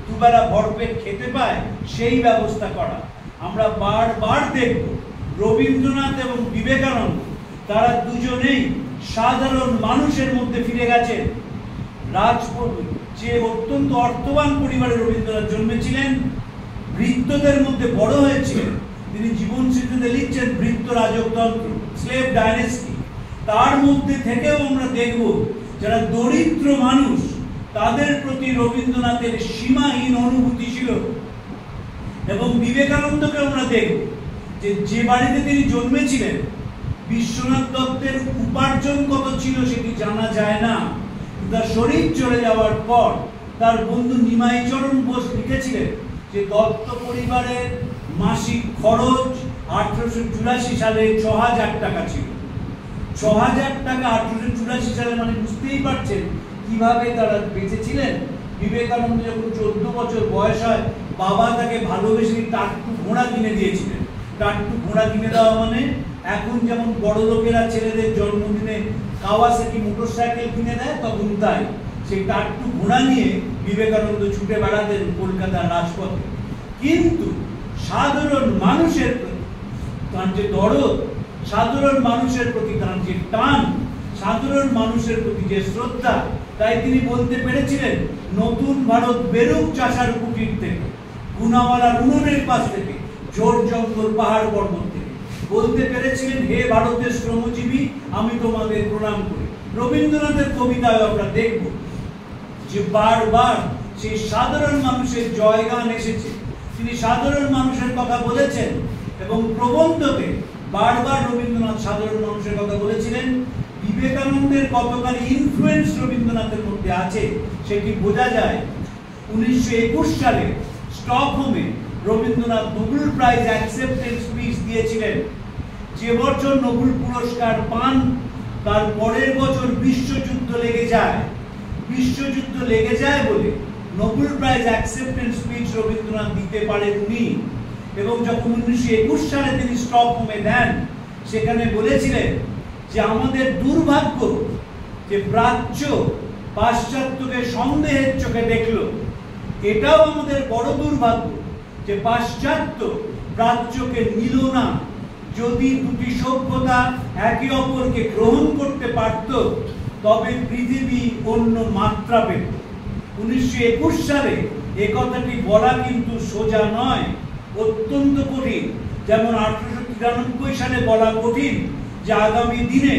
দুবেলা ভরপেট খেতে পায় সেই ব্যবস্থা করা। আমরা বারবার দেখব রবীন্দ্রনাথ এবং বিবেকানন্দ তারা দুজনেই সাধারণ মানুষের মধ্যে ফিরে গেছেন। যে অত্যন্ত অর্থবান পরিবারে রবীন্দ্রনাথ জন্মেছিলেন, বৃত্তদের মধ্যে বড় হয়েছিলেন। তিনি জীবন স্মৃতিতে লিখছেন বৃত্ত রাজতন্ত্র, স্লেভ ডাইনেস্টি। তার মধ্যে থেকেও আমরা দেখব যারা দরিদ্র মানুষ তাদের প্রতি রবীন্দ্রনাথের সীমাহীন অনুভূতি ছিল। এবং বিবেকানন্দকে আমরা দেখব যে বাড়িতে তিনি জন্মেছিলেন, বিশ্বনাথ দত্তের উপার্জন কত ছিল সেটি জানা যায় না। তার শরীর চলে যাওয়ার পর তার বন্ধু নিমাই চরণ বোস লিখেছিলেন যে দত্ত পরিবারের মাসিক খরচ 1884 সালে 6000 টাকা ছিল। 6000 টাকা 1884 সালে, মানে বুঝতেই পারছেন কিভাবে তারা বেঁচেছিলেন। বিবেকানন্দ যখন 14 বছর বয়স হয়, বাবা তাকে ভালোবেসে টাট্টু ঘোড়া কিনে দিয়েছিলেন। টাট্টু ঘোড়া কিনে দেওয়া মানে এখন যেমন বড় লোকেরা ছেলেদের জন্মদিনে কাওয়াসাকি মোটরসাইকেল কিনে দেয়, তখন তাই সেই টাট্টু ঘোড়া নিয়ে বিবেকানন্দ ছুটে বেড়াতেন কলকাতার রাজপথে। কিন্তু সাধারণ মানুষের প্রতি তার যে দরদ, সাধারণ মানুষের প্রতি তার যে টান, সাধারণ মানুষের প্রতি যে শ্রদ্ধা, তাই তিনি বলতে পেরেছিলেন নতুন ভারত বেরুক চাষার কুটির থেকে, গুনাওয়ালা উনুনের পাশ থেকে, ঝোড় জঙ্গল পাহাড় পর্বত থেকে। বলতে পেরেছিলেন হে ভারতের শ্রমজীবী, আমি তোমাদের প্রণাম করি। রবীন্দ্রনাথের কবিতায় আমরা দেখব যে বারবার সেই সাধারণ মানুষের জয়গান এসেছে। তিনি সাধারণ মানুষের কথা বলেছেন এবং প্রবন্ধতে বারবার রবীন্দ্রনাথ সাধারণ মানুষের কথা বলেছিলেন। বিবেকানন্দের কতখানি ইনফ্লুয়েন্স রবীন্দ্রনাথের মধ্যে আছে সেটি বোঝা যায়। 1921 সালে স্টকহোমে Rabindranath Nobel prize acceptance speech দিয়েছিলেন। যে বছর নোবেল পুরস্কার পান তার পরের বছর বিশ্বযুদ্ধ লেগে যায়। বিশ্বযুদ্ধ লেগে যায় বলে Nobel prize acceptance speech Rabindranath দিতে পারেননি। এবং যখন 1921 সালে তিনি স্টকহোমে দেন, সেখানে বলেছিলেন যে আমাদের দুর্ভাগ্য যে প্রাচ্য পাশ্চাত্যকে সন্দেহের চোখে দেখল। এটাও আমাদের বড় দুর্ভাগ্য যে পাশ্চাত্য প্রাচ্যকে নিল না। যদি দুটি সভ্যতা একে অপরকে গ্রহণ করতে পারত তবে পৃথিবী অন্য মাত্রা পেত। 1921 সালে এ কথাটি বলা কিন্তু সোজা নয়, অত্যন্ত কঠিন। যেমন 1893 সালে বলা কঠিন যে আগামী দিনে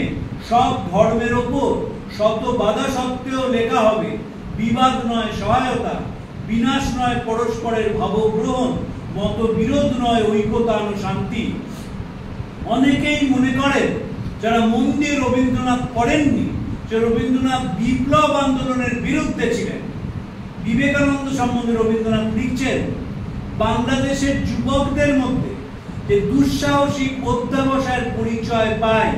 সব ধর্মের ওপর শত বাধা সত্ত্বেও লেখা হবে বিবাদ নয় সহায়তা, বিনাশ নয় পরস্পরের ভাবগ্রহণ, মতবিরোধ নয় ঐকতান শান্তি। অনেকেই মনে করেন যারা মন দিয়ে রবীন্দ্রনাথ পড়েননি যে রবীন্দ্রনাথ বিপ্লব আন্দোলনের বিরুদ্ধে ছিলেন। বিবেকানন্দ সম্বন্ধে রবীন্দ্রনাথ লিখছেন বাংলাদেশের যুবকদের মধ্যে যে দুঃসাহসিক অধ্যাবসায়ের পরিচয় পায়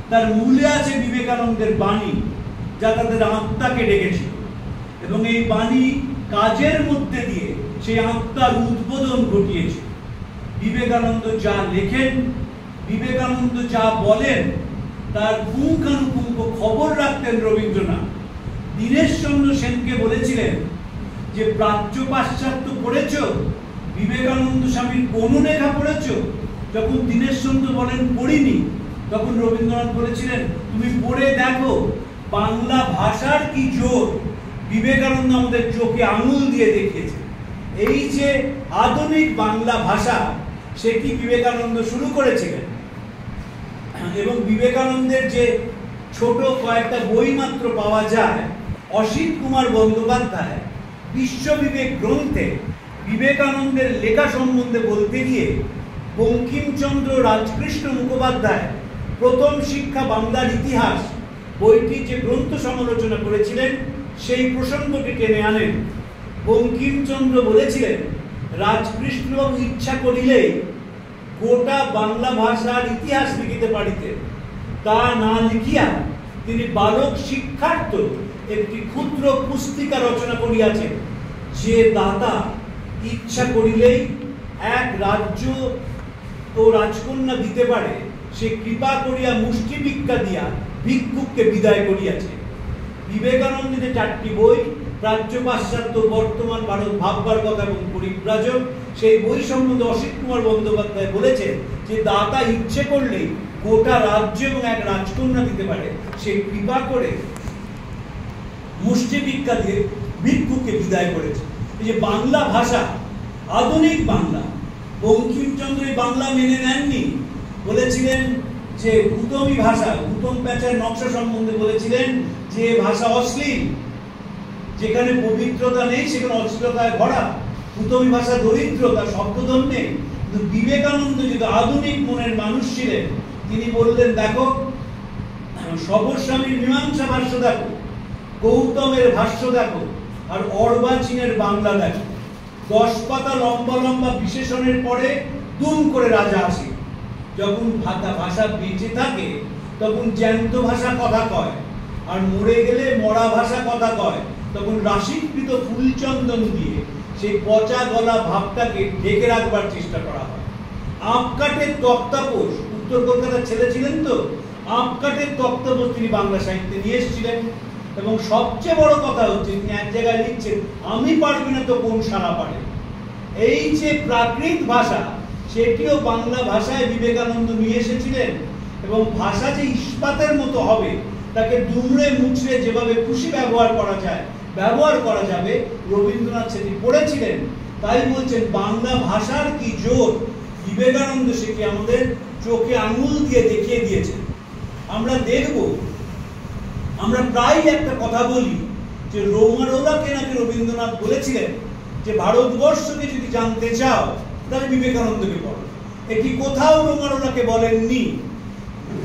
তার মূলে আছে বিবেকানন্দের বাণী, যা তাদের আত্মাকে ডেকেছিল। এবং এই বাণী কাজের মধ্যে দিয়ে সেই আত্মার উদ্বোধন ঘটিয়েছে। বিবেকানন্দ যা লেখেন, বিবেকানন্দ যা বলেন, তার পুঙ্খানুপুঙ্খ খবর রাখতেন রবীন্দ্রনাথ। দীনেশচন্দ্র সেনকে বলেছিলেন যে প্রাচ্য পাশ্চাত্য পড়েছ, বিবেকানন্দ স্বামীর কোন লেখা পড়েছ? যখন দীনেশচন্দ্র বলেন পড়িনি, তখন রবীন্দ্রনাথ বলেছিলেন তুমি পড়ে দেখো বাংলা ভাষার কি জোর। বিবেকানন্দ আমাদের চোখে আঙুল দিয়ে দেখিয়েছে। এই যে আধুনিক বাংলা ভাষা, সেটি বিবেকানন্দ শুরু করেছিলেন। এবং বিবেকানন্দের যে ছোট কয়েকটা বই মাত্র পাওয়া যায়, অসিত কুমার বন্দ্যোপাধ্যায় বিশ্ববিবেক গ্রন্থে বিবেকানন্দের লেখা সম্বন্ধে বলতে গিয়ে বঙ্কিমচন্দ্র রাজকৃষ্ণ মুখোপাধ্যায় প্রথম শিক্ষা বাংলার ইতিহাস বইটি যে গ্রন্থ সমালোচনা করেছিলেন, সেই প্রসঙ্গটি টেনে আনেন। বঙ্কিমচন্দ্র বলেছিলেন রাজকৃষ্ণবাবু ইচ্ছা করিলেই গোটা বাংলা ভাষার ইতিহাস লিখিতে পারিতেন, তা না লিখিয়া তিনি বালক শিক্ষার্থ একটি ক্ষুদ্র পুস্তিকা রচনা করিয়াছেন। যে দাতা ইচ্ছা করিলেই এক রাজ্য ও রাজকন্যা দিতে পারে, সে কৃপা করিয়া মুষ্টি ভিক্ষা দিয়া ভিক্ষুককে বিদায় করিয়াছে। বিবেকানন্দের 4টি বই, প্রাচ্য পাশ্চাত্য, বর্তমান ভারত, ভাববার কথা এবং পরিব্রাজক, সেই বই সম্বন্ধে অসিত কুমার বন্দ্যোপাধ্যায় বলেছেন যে দাতা ইচ্ছে করলেই গোটা রাজ্য এবং এক রাজকন্যা দিতে পারে, সে কৃপা করে মুষ্টি ভিক্ষা দিয়ে ভিক্ষুককে বিদায় করেছে। এই যে বাংলা ভাষা, আধুনিক বাংলা, বঙ্কিমচন্দ্র এই বাংলা মেনে নেননি, বলেছিলেন যে গুতমী ভাষা, গুতম প্যাঁচার নকশা সম্বন্ধে বলেছিলেন যে ভাষা অশ্লীল, যেখানে পবিত্রতা নেই সেখানে অশ্লীলতায় ভরা, গুতমী ভাষা দরিদ্র, তার শব্দধন নেই। কিন্তু বিবেকানন্দ যেহেতু আধুনিক মনের মানুষ ছিলেন, তিনি বললেন দেখো সবস্বামীর মীমাংসা ভাষ্য দেখো, গৌতমের ভাষ্য দেখো, আর অর্বাচীনের বাংলা দেখো। 10 পাতা লম্বা লম্বা বিশেষণের পরে দুম করে রাজা আসে। যখন ভাষা বেঁচে থাকে তখন জ্যান্ত ভাষা কথা কয়, আর মরে গেলে মরা ভাষা কথা কয়। তখন রাশিকৃত ফুলচন্দন দিয়ে সেই পচা গলা ভাবটাকে ঢেকে রাখবার চেষ্টা করা হয়। আপকাটের তক্তাপোষ, উত্তর কলকাতার ছেলে ছিলেন তো, আপকাটের তক্তাপোষ তিনি বাংলা সাহিত্যে নিয়ে এসেছিলেন। এবং সবচেয়ে বড় কথা হচ্ছে তিনি এক জায়গায় লিখছেন, আমি পারবি না তো কোন সারা পারে। এই যে প্রাকৃত ভাষা, সেটিও বাংলা ভাষায় বিবেকানন্দ নিয়ে এসেছিলেন। এবং ভাষা যে ইস্পাতের মতো হবে, তাকে দুমড়ে মুচড়ে যেভাবে খুশি ব্যবহার করা যায়, ব্যবহার করা যাবে, রবীন্দ্রনাথ সেটি পড়েছিলেন। তাই বলছেন বাংলা ভাষার কি জোর, বিবেকানন্দ সেটি আমাদের চোখে আঙুল দিয়ে দেখিয়ে দিয়েছেন। আমরা দেখব, আমরা প্রায় একটা কথা বলি যে রোমারোলাকে নাকি রবীন্দ্রনাথ বলেছিলেন যে ভারতবর্ষকে যদি জানতে চাও তাহলে বিবেকানন্দকে পড়ো। এটি কোথাও রোমারোলাকে বলেননি,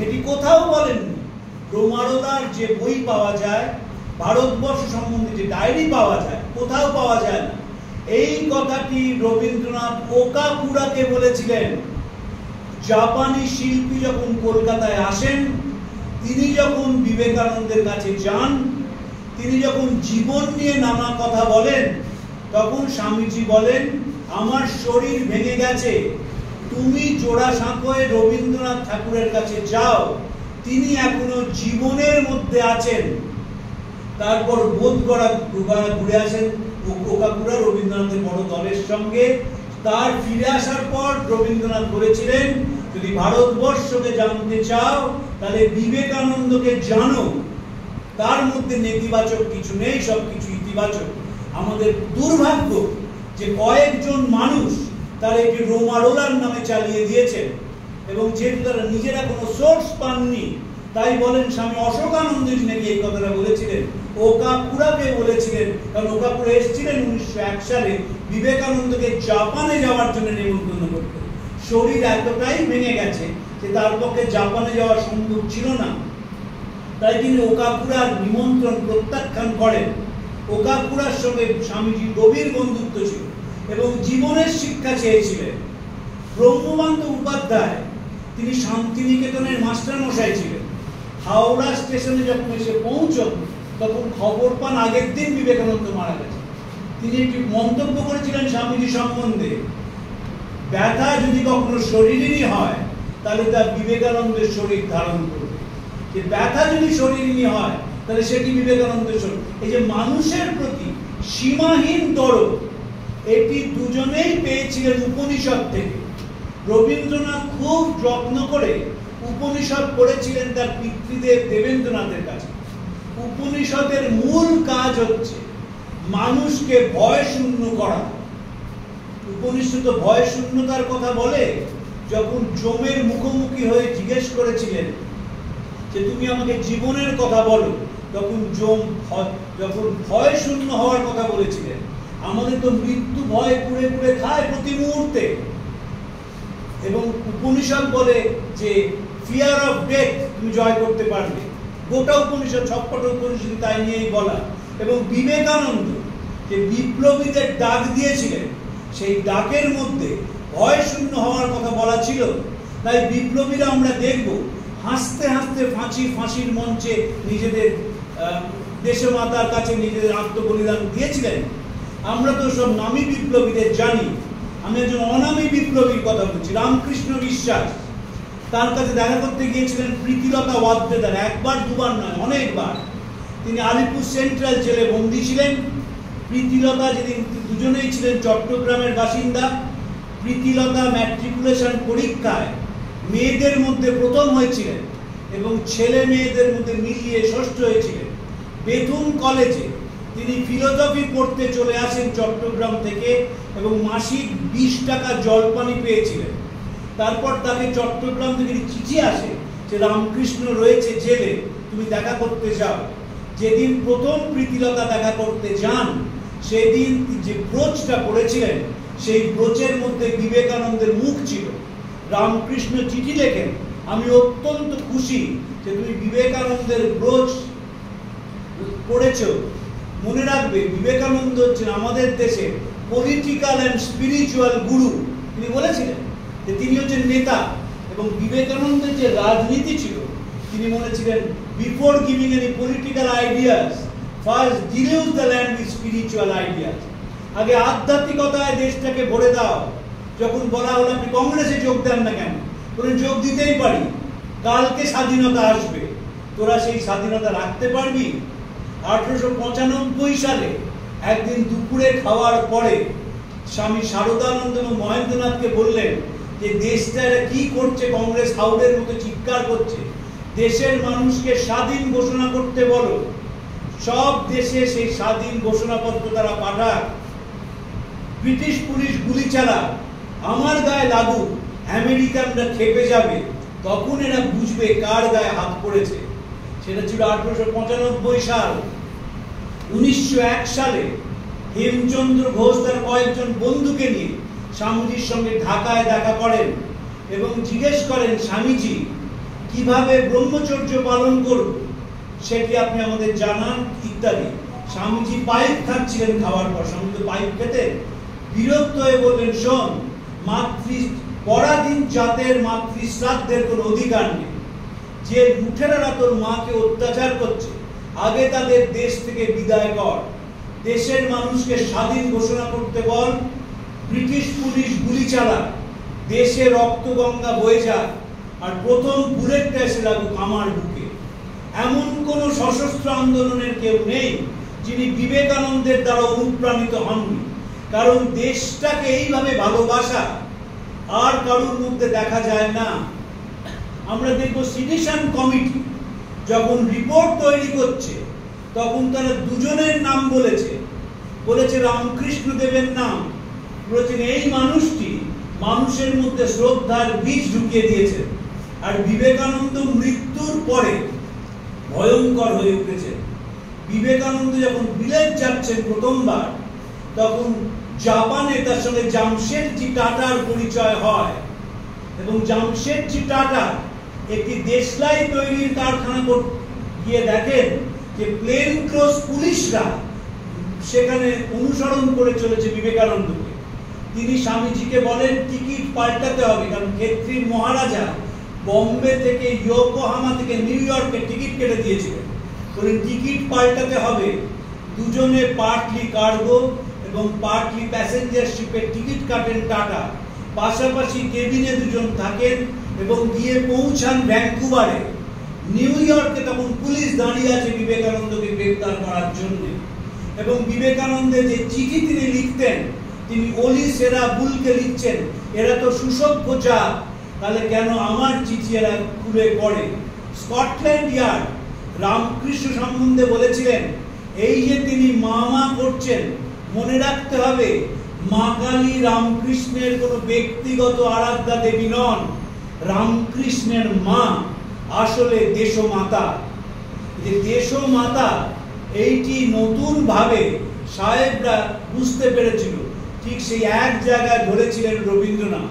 এটি কোথাও বলেননি। রোমারোলার যে বই পাওয়া যায়, ভারতবর্ষ সম্বন্ধে যে ডায়েরি পাওয়া যায়, কোথাও পাওয়া যায় না। এই কথাটি রবীন্দ্রনাথ ওকাকুরাকে বলেছিলেন। জাপানি শিল্পী যখন কলকাতায় আসেন, তিনি যখন বিবেকানন্দের কাছে যান, তিনি যখন জীবন নিয়ে নানা কথা বলেন, তখন স্বামীজি বলেন আমার শরীর ভেঙে গেছে, তুমি জোড়াসাঁকোয় রবীন্দ্রনাথ ঠাকুরের কাছে যাও, তিনি এখনো জীবনের মধ্যে আছেন। তারপর বোধগড়া ঘুরে আসেন ওকাকুরা রবীন্দ্রনাথের বড় দলের সঙ্গে। তার ফিরে আসার পর রবীন্দ্রনাথ বলেছিলেন যদি ভারতবর্ষকে জানতে চাও তাহলে বিবেকানন্দকে জানো, তার মধ্যে নেতিবাচক কিছু নেই, সবকিছু ইতিবাচক। আমাদের দুর্ভাগ্য যে কয়েকজন মানুষ তারা এটি রোমারোলার নামে চালিয়ে দিয়েছেন, এবং যেহেতু তারা নিজেরা কোনো সোর্স পাননি, তাই বলেন স্বামী অশোকানন্দ নাকি এই কথাটা বলেছিলেন, ওকাকুরাকে বলেছিলেন। কারণ ওকাকুরা এসেছিলেন 1901 সালে বিবেকানন্দকে জাপানে যাওয়ার জন্য নিমন্ত্রণ করতে। শরীর এতটাই ভেঙে গেছে যে তার পক্ষে জাপানে যাওয়া সম্ভব ছিল না, তাই তিনি ওকাকুরার নিমন্ত্রণ প্রত্যাখ্যান করেন। ওকাকুরার সঙ্গে স্বামীজি গভীর বন্ধুত্ব ছিল এবং জীবনের শিক্ষা চেয়েছিলেন। ব্রহ্মবন্ধ উপাধ্যায় তিনি শান্তিনিকেতনের মাস্টারমশাই ছিলেন। হাওড়া স্টেশনে যখন এসে পৌঁছন তখন খবর পান আগের দিন বিবেকানন্দ মারা গেছে। তিনি একটি মন্তব্য করেছিলেন স্বামীজি সম্বন্ধে, ব্যথা যদি কখনো শরীরেরই হয় তাহলে তা বিবেকানন্দের শরীর ধারণ করবে। যে ব্যথা যদি শরীরেরই হয় তাহলে সেটি বিবেকানন্দের শরীর। এই যে মানুষের প্রতি সীমাহীন দরদ, এটি দুজনেই পেয়েছিলেন উপনিষদ থেকে। রবীন্দ্রনাথ খুব যত্ন করে উপনিষদ পড়েছিলেন তার পিতৃদেব দেবেন্দ্রনাথের কাছে। উপনিষদের মূল কাজ হচ্ছে মানুষকে ভয় শূন্য করা। উপনিষদ ভয় শূন্যতার কথা বলে। যখন যমের মুখোমুখি হয়ে জিজ্ঞেস করেছিলেন যে তুমি আমাকে জীবনের কথা বলো, তখন যম যখন ভয় শূন্য হওয়ার কথা বলেছিলেন। আমাদের তো মৃত্যু ভয় পুড়ে পুড়ে খায় প্রতি মুহূর্তে, এবং উপনিষদ বলে যে ফিয়ার অফ ডেথ তুমি জয় করতে পারবে। গোটা উপনিষদ, সবকটা উপনিষদ তাই নিয়েই বলা। এবং বিবেকানন্দ যে বিপ্লবীদের ডাক দিয়েছিলেন, সেই ডাকের মধ্যে ভয় শূন্য হওয়ার কথা বলা ছিল। তাই বিপ্লবীরা আমরা দেখব হাসতে হাসতে ফাঁসির মঞ্চে নিজেদের দেশমাতার কাছে নিজেদের আত্মবলিদান দিয়েছিলেন। আমরা তো সব নামী বিপ্লবীদের জানি। আমি একজন অনামী বিপ্লবীর কথা বলছি, রামকৃষ্ণ বিশ্বাস। তার কাছে দেখা করতে গিয়েছিলেন প্রীতিলতা ওয়াদ্দেদার, একবার দুবার নয়, অনেকবার। তিনি আলিপুর সেন্ট্রাল জেলে বন্দী ছিলেন। প্রীতিলতা যেদিন, দুজনেই ছিলেন চট্টগ্রামের বাসিন্দা। প্রীতিলতা ম্যাট্রিকুলেশন পরীক্ষায় মেয়েদের মধ্যে প্রথম হয়েছিলেন এবং ছেলে মেয়েদের মধ্যে মিলিয়ে ষষ্ঠ হয়েছিলেন। বেথুন কলেজে তিনি ফিলোসফি পড়তে চলে আসেন চট্টগ্রাম থেকে এবং মাসিক 20 টাকা জলপানি পেয়েছিলেন। তারপর তাকে চট্টগ্রাম থেকে চিঠি আসে যে রামকৃষ্ণ রয়েছে জেলে, তুমি দেখা করতে যাও। যেদিন প্রথম প্রীতিলতা দেখা করতে যান, সেদিন যে ব্রোচটা পড়েছিলেন সেই ব্রোচের মধ্যে বিবেকানন্দের মুখ ছিল। রামকৃষ্ণ চিঠি লেখেন, আমি অত্যন্ত খুশি যে তুমি বিবেকানন্দের ব্রোচ পড়েছ। মনে রাখবে, বিবেকানন্দ হচ্ছেন আমাদের দেশে পলিটিক্যাল অ্যান্ড স্পিরিচুয়াল গুরু। তিনি বলেছিলেন যে তিনি হচ্ছেন নেতা, এবং বিবেকানন্দের যে রাজনীতি ছিল, তিনি বলেছিলেন before giving any political ideas first deluge the land with spiritual ideas. আগে আধ্যাত্মিকতায় দেশটাকে ভরে দাও। যখন বলা হলো আপনি কংগ্রেসে যোগ দেন না কেন, বলেন যোগ দিতেই পারি, কালকে স্বাধীনতা আসবে, তোরা সেই স্বাধীনতা রাখতে পারবি? 1895 সালে একদিন দুপুরে খাওয়ার পরে স্বামী শারদানন্দ এবং মহেন্দ্রনাথকে বললেন যে দেশটা এরা কি করছে, কংগ্রেস হাউডের মতো চিৎকার করছে, দেশের মানুষকে স্বাধীন ঘোষণা করতে বলো। সব দেশে সেই স্বাধীন ঘোষণাপত্র তারা পাঠাক, ব্রিটিশ পুলিশ গুলি চালাক, আমার গায়ে লাগুক, আমেরিকানরা খেপে যাবে, তখন এরা বুঝবে কার গায়ে হাত পড়েছে। সেটা ছিল 1895 সাল। 1901 সালে হেমচন্দ্র ঘোষ তার কয়েকজন বন্ধুকে নিয়ে স্বামীজির সঙ্গে ঢাকায় দেখা করেন এবং জিজ্ঞেস করেন, স্বামীজি কিভাবে ব্রহ্মচর্য পালন করব সেটি আপনি আমাদের জানান ইত্যাদি। স্বামীজি পাইপ খাচ্ছিলেন, খাওয়ার পর স্বামী তো পাইপ খেতেন। বিরক্ত হয়ে বললেন, শোন, পরাধীন জাতের মাতৃশ্রাদ্ধের কোনো অধিকার নেই। যে লুঠেরারা তোর মাকে অত্যাচার করছে, আগে তাদের দেশ থেকে বিদায় কর, দেশের মানুষকে স্বাধীন ঘোষণা করতে বল, ব্রিটিশ পুলিশ গুলি চালাক, দেশে রক্তগঙ্গা বয়ে যাক, আর প্রথম বুলেটটা এসে লাগুক আমার বুকে। এমন কোন সশস্ত্র আন্দোলনের কেউ নেই যিনি বিবেকানন্দের দ্বারা অনুপ্রাণিত হননি, কারণ দেশটাকে এইভাবে ভালোবাসা আর কারোর মধ্যে দেখা যায় না। আমরা দেখব সিটিশন কমিটি যখন রিপোর্ট তৈরি করছে, তখন তারা দুজনের নাম বলেছে রামকৃষ্ণ দেবের নাম, বলেছেন এই মানুষটি মানুষের মধ্যে শ্রদ্ধার বীজ ঢুকিয়ে দিয়েছেন। আর বিবেকানন্দ মৃত্যুর পরে ভয়ঙ্কর হয়ে উঠেছেন। বিবেকানন্দ যখন বিলেত যাচ্ছেন প্রথমবার, তখন জাপানে তার সঙ্গে জামশেদজি টাটার পরিচয় হয়, এবং জামশেদজি টাটা একটি দেশলাই তৈরির কারখানা গিয়ে দেখেন যে প্লেন ক্লোজ পুলিশরা সেখানে অনুসরণ করে চলেছে বিবেকানন্দকে। তিনি স্বামীজিকে বলেন টিকিট পাল্টাতে হবে, কারণ ক্ষেত্রীর মহারাজা বম্বে থেকে ইয়োকোহামা থেকে নিউ ইয়র্কে টিকিট কেটে দিয়েছিলেন। বলেন টিকিট পাল্টাতে হবে। দুজনে পার্টলি কার্গো এবং পার্টলি প্যাসেঞ্জার শিপের টিকিট কাটেন টাটা, পাশাপাশি কেবিনে দুজন থাকেন এবং গিয়ে পৌঁছান ভ্যাঙ্কুভারে। নিউ ইয়র্কে তখন পুলিশ দাঁড়িয়ে আছে বিবেকানন্দকে গ্রেফতার করার জন্য, এবং বিবেকানন্দের যে চিঠি তিনি লিখতেন, তিনি অলি সেরা বুলকে লিখছেন, এরা তো সুসভ্য জাত, তাহলে কেন আমার চিঠি এরা খুলে পড়ে। স্কটল্যান্ড ইয়ার্ড রামকৃষ্ণ সম্বন্ধে বলেছিলেন, এই যে তিনি মা করছেন, মনে রাখতে হবে মা কালী রামকৃষ্ণের কোনো ব্যক্তিগত আরাধ্যা দেবী নন, রামকৃষ্ণের মা আসলে দেশমাতা। যে দেশমাতা এইটি নতুন ভাবে সাহেবরা বুঝতে পেরেছিল, ঠিক সেই এক জায়গায় ধরেছিলেন রবীন্দ্রনাথ।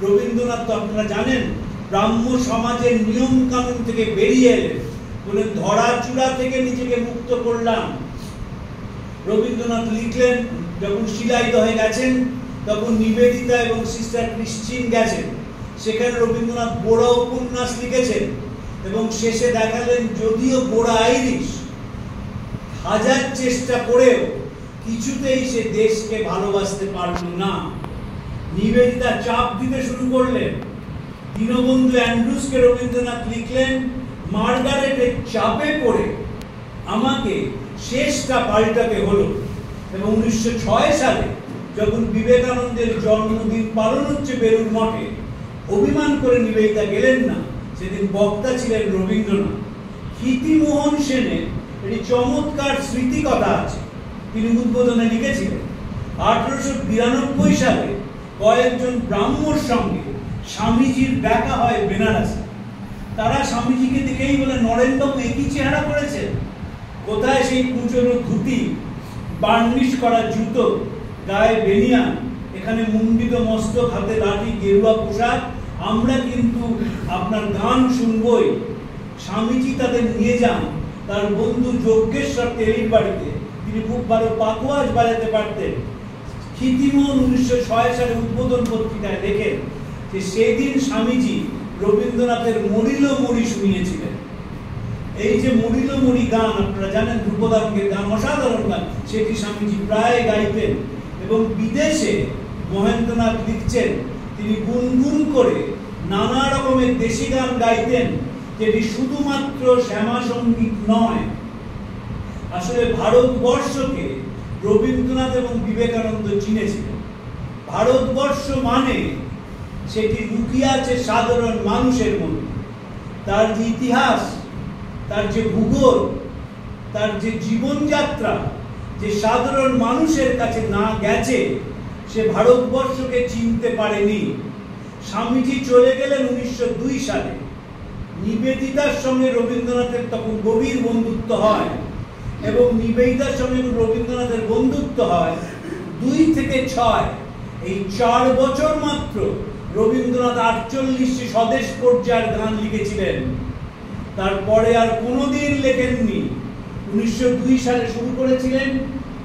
রবীন্দ্রনাথ তো আপনারা জানেন ব্রাহ্ম সমাজের নিয়ম কানুন থেকে বেরিয়ে এলেন, বলেন ধরাচূড়া থেকে নিজেকে মুক্ত করলাম। রবীন্দ্রনাথ লিখলেন, যখন শিলাইদহে গেছেন তখন নিবেদিতা এবং সিস্টার ক্রিশ্চিন গেছেন, সেখানে রবীন্দ্রনাথ গোড়া উপন্যাস লিখেছেন এবং শেষে দেখালেন যদিও গোড়া আইরিশ, হাজার চেষ্টা করেও কিছুতেই সে দেশকে ভালোবাসতে পারল না। নিবেদিতা চাপ দিতে শুরু করলেন। দীনবন্ধু অ্যান্ড্রুসকে রবীন্দ্রনাথ লিখলেন, মার্গারেটের চাপে পড়ে আমাকে শেষটা পাল্টাতে হলো। এবং 1906 সালে যখন বিবেকানন্দের জন্মদিন পালন হচ্ছে বেলুড় মঠে, অভিমান করে নিবেদিতা গেলেন না, সেদিন বক্তা ছিলেন রবীন্দ্রনাথ। ক্ষিতিমোহন সেনের একটি চমৎকার স্মৃতিকথা আছে। তিনি উদ্বোধনে লিখেছিলেন 1892 সালে কয়েকজন ব্রাহ্মণের সঙ্গে স্বামীজির দেখা হয় বেনারসে। তারা স্বামীজিকে দেখেই বলে, নরেনবাবু একই চেহারা করেছেন, কোথায় সেই কুচনো ধুতি, বার্নিশ করা জুতো, গায়ে বেনিয়ান, এখানে মুন্ডিত মস্তক, হাতে লাঠি, গেরুয়া পোশাক, আমরা কিন্তু আপনার গান শুনবই। স্বামীজি তাদের নিয়ে যান তার বন্ধু যজ্ঞেশ্বর তেলির বাড়িতে। তিনি খুব ভালো পাকওয়াজ বাজাতে পারতেন। খ্যাতিমান 1906 সালে উদ্বোধন পত্রিকায় লেখেন যে সেদিন স্বামীজি রবীন্দ্রনাথের মরিল মরি শুনিয়েছিলেন। এই যে মরিল মরি গান আপনারা জানেন, ধ্রুপদাঙ্গের গান, অসাধারণ গান, সেটি স্বামীজি প্রায় গাইতেন। এবং বিদেশে মহেন্দ্রনাথ লিখছেন তিনি গুনগুন করে নানা রকমের দেশি গান গাইতেন, যেটি শুধুমাত্র শ্যামা সঙ্গীত নয়। আসলে ভারতবর্ষকে রবীন্দ্রনাথ এবং বিবেকানন্দ চিনেছিলেন। ভারতবর্ষ মানে সেটি লুকিয়ে আছে সাধারণ মানুষের মধ্যে। তার যে ইতিহাস, তার যে ভূগোল, তার যে জীবনযাত্রা, যে সাধারণ মানুষের কাছে না গেছে, সে ভারতবর্ষকে চিনতে পারেনি। স্বামীজি চলে গেলেন 1902 সালে। নিবেদিতার সঙ্গে রবীন্দ্রনাথের তখন গভীর বন্ধুত্ব হয় এবং নিবেদিতার সঙ্গে রবীন্দ্রনাথের বন্ধুত্ব হয় 2 থেকে 6। এই 4 বছর মাত্র রবীন্দ্রনাথ 48টি স্বদেশ পর্যায়ের গান লিখেছিলেন। তারপরে আর কোনোদিন লেখেননি। 1902 সালে শুরু করেছিলেন,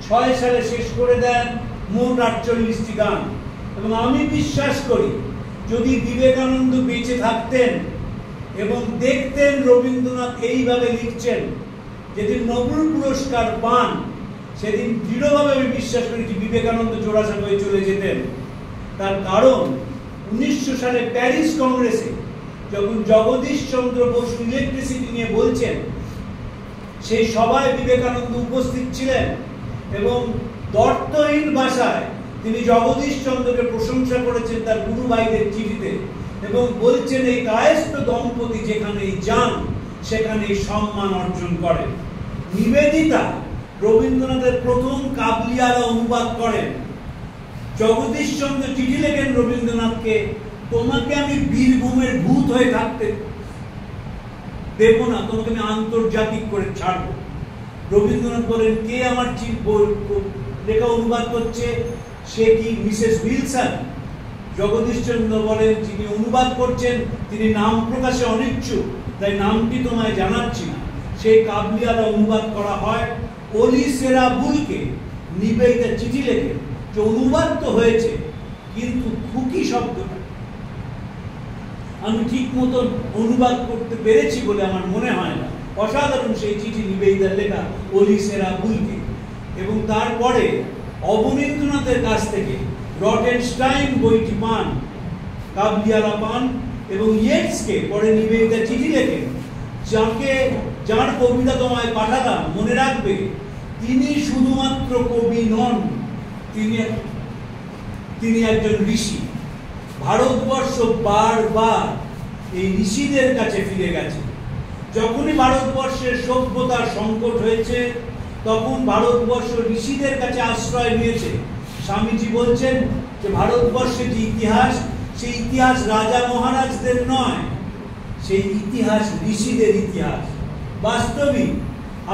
6 সালে শেষ করে দেন মোট 48টি গান। এবং আমি বিশ্বাস করি যদি বিবেকানন্দ বেঁচে থাকতেন এবং দেখতেন রবীন্দ্রনাথ এইভাবে লিখছেন, যেদিন নোবেল পুরস্কার পান সেদিন দৃঢ়ভাবে আমি বিশ্বাস করি যে বিবেকানন্দ জোড়াসাঁক হয়ে চলে যেতেন। তার কারণ 1900 সালে প্যারিস কংগ্রেসে যখন জগদীশ চন্দ্র বসু ইলেকট্রিসিটি নিয়ে বলছেন, সেই সভায় বিবেকানন্দ উপস্থিত ছিলেন এবং দর্থহীন ভাষায় তিনি জগদীশ চন্দ্রকে প্রশংসা করেছেন তার গুরু ভাইদের চিঠিতে, এবং বলছেন এই কায়স্থ দম্পতি যেখানেই যান সেখানেই সম্মান অর্জন করেন। নিবেদিতা রবীন্দ্রনাথের প্রথম কাবলিয়ালা অনুবাদ করেন। জগদীশ চন্দ্র চিঠি লেখেন রবীন্দ্রনাথকে, তোমাকে আমি বীরভূমের ভূত হয়ে থাকতে দেব না, তোমাকে আমি আন্তর্জাতিক করে ছাড়ব। রবীন্দ্রনাথ বলেন, কে আমার লেখা অনুবাদ করছে? সে কি মিসেস উইলসন? জগদীশ চন্দ্র বলেন, যিনি অনুবাদ করছেন তিনি নাম প্রকাশে অনিচ্ছুক, তাই নামটি তোমায় জানাচ্ছি না। সেই কাবলিয়ালা অনুবাদ করা হয়। অলি সেরাবুলকে নিবেদিতা চিঠি লেখে যে অনুবাদ তো হয়েছে, কিন্তু খুকি শব্দটা আমি ঠিক মতন অনুবাদ করতে পেরেছি বলে আমার মনে হয় না। অসাধারণ সেই চিঠি নিবেদিতার লেখা অলি সেরাবুলকে। এবং তারপরে অবনীন্দ্রনাথের কাছ থেকে রটেনস্টাইন বইটি পান, কাবলিয়ালা পান, এবং ইয়েটসকে পরে নিবেদিতা চিঠি লেখেন, যার কবিতা তোমায় পাঠালাম, মনে রাখবে তিনি শুধুমাত্র কবি নন, তিনি একজন ঋষি। ভারতবর্ষ বারবার এই ঋষিদের কাছে ফিরে গেছে। যখনই ভারতবর্ষের সভ্যতার সংকট হয়েছে তখন ভারতবর্ষ ঋষিদের কাছে আশ্রয় নিয়েছে। স্বামীজি বলছেন যে ভারতবর্ষের যে ইতিহাস, সেই ইতিহাস রাজা মহারাজদের নয়, সেই ইতিহাস ঋষিদের ইতিহাস। বাস্তবিক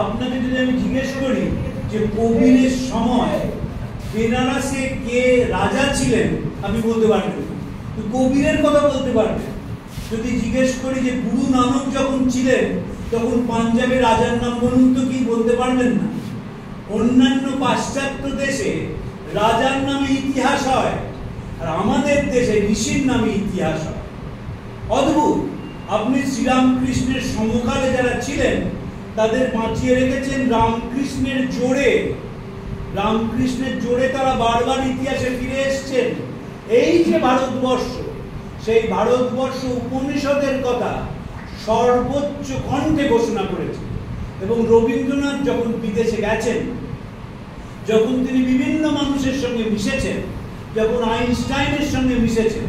আপনাকে যদি আমি জিজ্ঞেস করি যে কবিরের সময় বেনারসে কে রাজা ছিলেন, আপনি বলতে পারবেন, কবিরের কথা বলতে পারবেন। যদি জিজ্ঞেস করি যে গুরু নানক যখন ছিলেন তখন পাঞ্জাবের রাজার নাম বলুন তো, কি বলতে পারবেন না। অন্যান্য পাশ্চাত্য দেশে রাজার নামে ইতিহাস হয়, আর আমাদের দেশে ঋষির নামে ইতিহাস হয়। অদ্ভুত। আপনি শ্রীরামকৃষ্ণের সমকালে যারা ছিলেন তাদের বাঁচিয়ে রেখেছেন রামকৃষ্ণের জোরে। রামকৃষ্ণের জোরে তারা বারবার ইতিহাসে ফিরে এসছেন। এই যে ভারতবর্ষ, সেই ভারতবর্ষ উপনিষদের কথা সর্বোচ্চ কণ্ঠে ঘোষণা করেছে। এবং রবীন্দ্রনাথ যখন বিদেশে গেছেন, যখন তিনি বিভিন্ন মানুষের সঙ্গে মিশেছেন, যখন আইনস্টাইনের সঙ্গে মিশেছেন,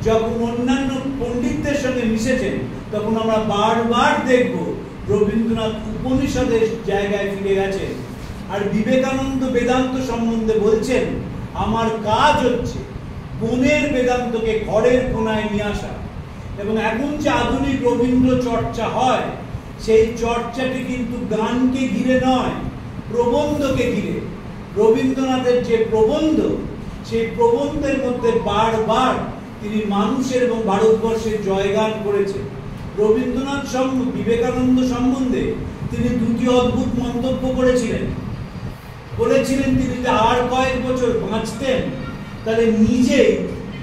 যখন অন্যান্য পণ্ডিতদের সঙ্গে মিশেছেন, তখন আমরা বারবার দেখব রবীন্দ্রনাথ উপনিষদের জায়গায় ফিরে গেছেন। আর বিবেকানন্দ বেদান্ত সম্বন্ধে বলছেন, আমার কাজ হচ্ছে বনের বেদান্তকে ঘরের কোনায় নিয়ে আসা। এবং এখন যে আধুনিক রবীন্দ্র চর্চা হয়, সেই চর্চাটি কিন্তু গানকে ঘিরে নয়, প্রবন্ধকে ঘিরে। রবীন্দ্রনাথের যে প্রবন্ধ, সেই প্রবন্ধের মধ্যে বারবার তিনি মানুষের এবং ভারতবর্ষের জয়গান করেছেন। রবীন্দ্রনাথ বিবেকানন্দ সম্বন্ধে তিনি দুটি অদ্ভুত মন্তব্য করেছিলেন। বলেছিলেন তিনি যে আর কয়েক বছর বাঁচতেন তাহলে নিজেই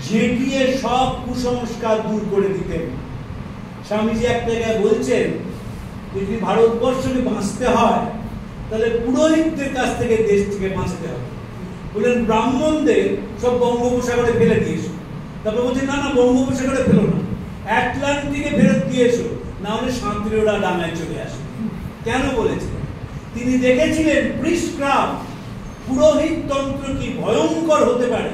ঝেঁটিয়ে সব কুসংস্কার দূর করে দিতেন। স্বামীজি এক জায়গায় বলছেন, যদি ভারতবর্ষকে বাঁচতে হয় তাহলে পুরোহিতদের কাছ থেকে দেশ থেকে বাঁচতে হবে। বললেন ব্রাহ্মণদের সব বঙ্গোপসাগরে ফেলে দিয়েছো। তারপর বলছেন না না, বঙ্গোপসাগরে ফেলো না, আটলান্টিকে ফেরত দিয়েছো, না হলে শান্তিরা ডাঙায় চলে আসে। কেন বলেছিলেন? তিনি দেখেছিলেন প্রিস্টক্রাফট, পুরোহিত তন্ত্র কি ভয়ঙ্কর হতে পারে।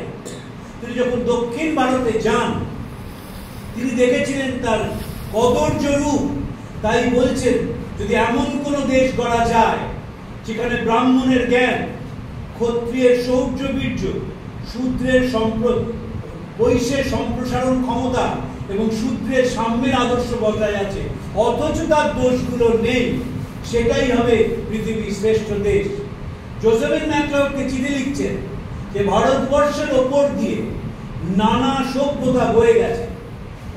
তিনি যখন দক্ষিণ ভারতে যান, তিনি দেখেছিলেন তার কদর্য রূপ। তাই বলছেন, যদি এমন কোন দেশ গড়া যায় যেখানে ব্রাহ্মণের জ্ঞান, ক্ষত্রিয়ের শৌর্য বীর্য, শূদ্রের বৈশ্যের সম্প্রসারণ ক্ষমতা এবং শূদ্রের সাম্যের আদর্শ বজায় আছে, অথচ তার দোষগুলো নেই, সেটাই হবে পৃথিবীর শ্রেষ্ঠ দেশ। জোসেফিন ম্যাকলাউডকে চিঠি লিখছেন যে ভারতবর্ষের ওপর দিয়ে নানা সভ্যতা বয়ে গেছে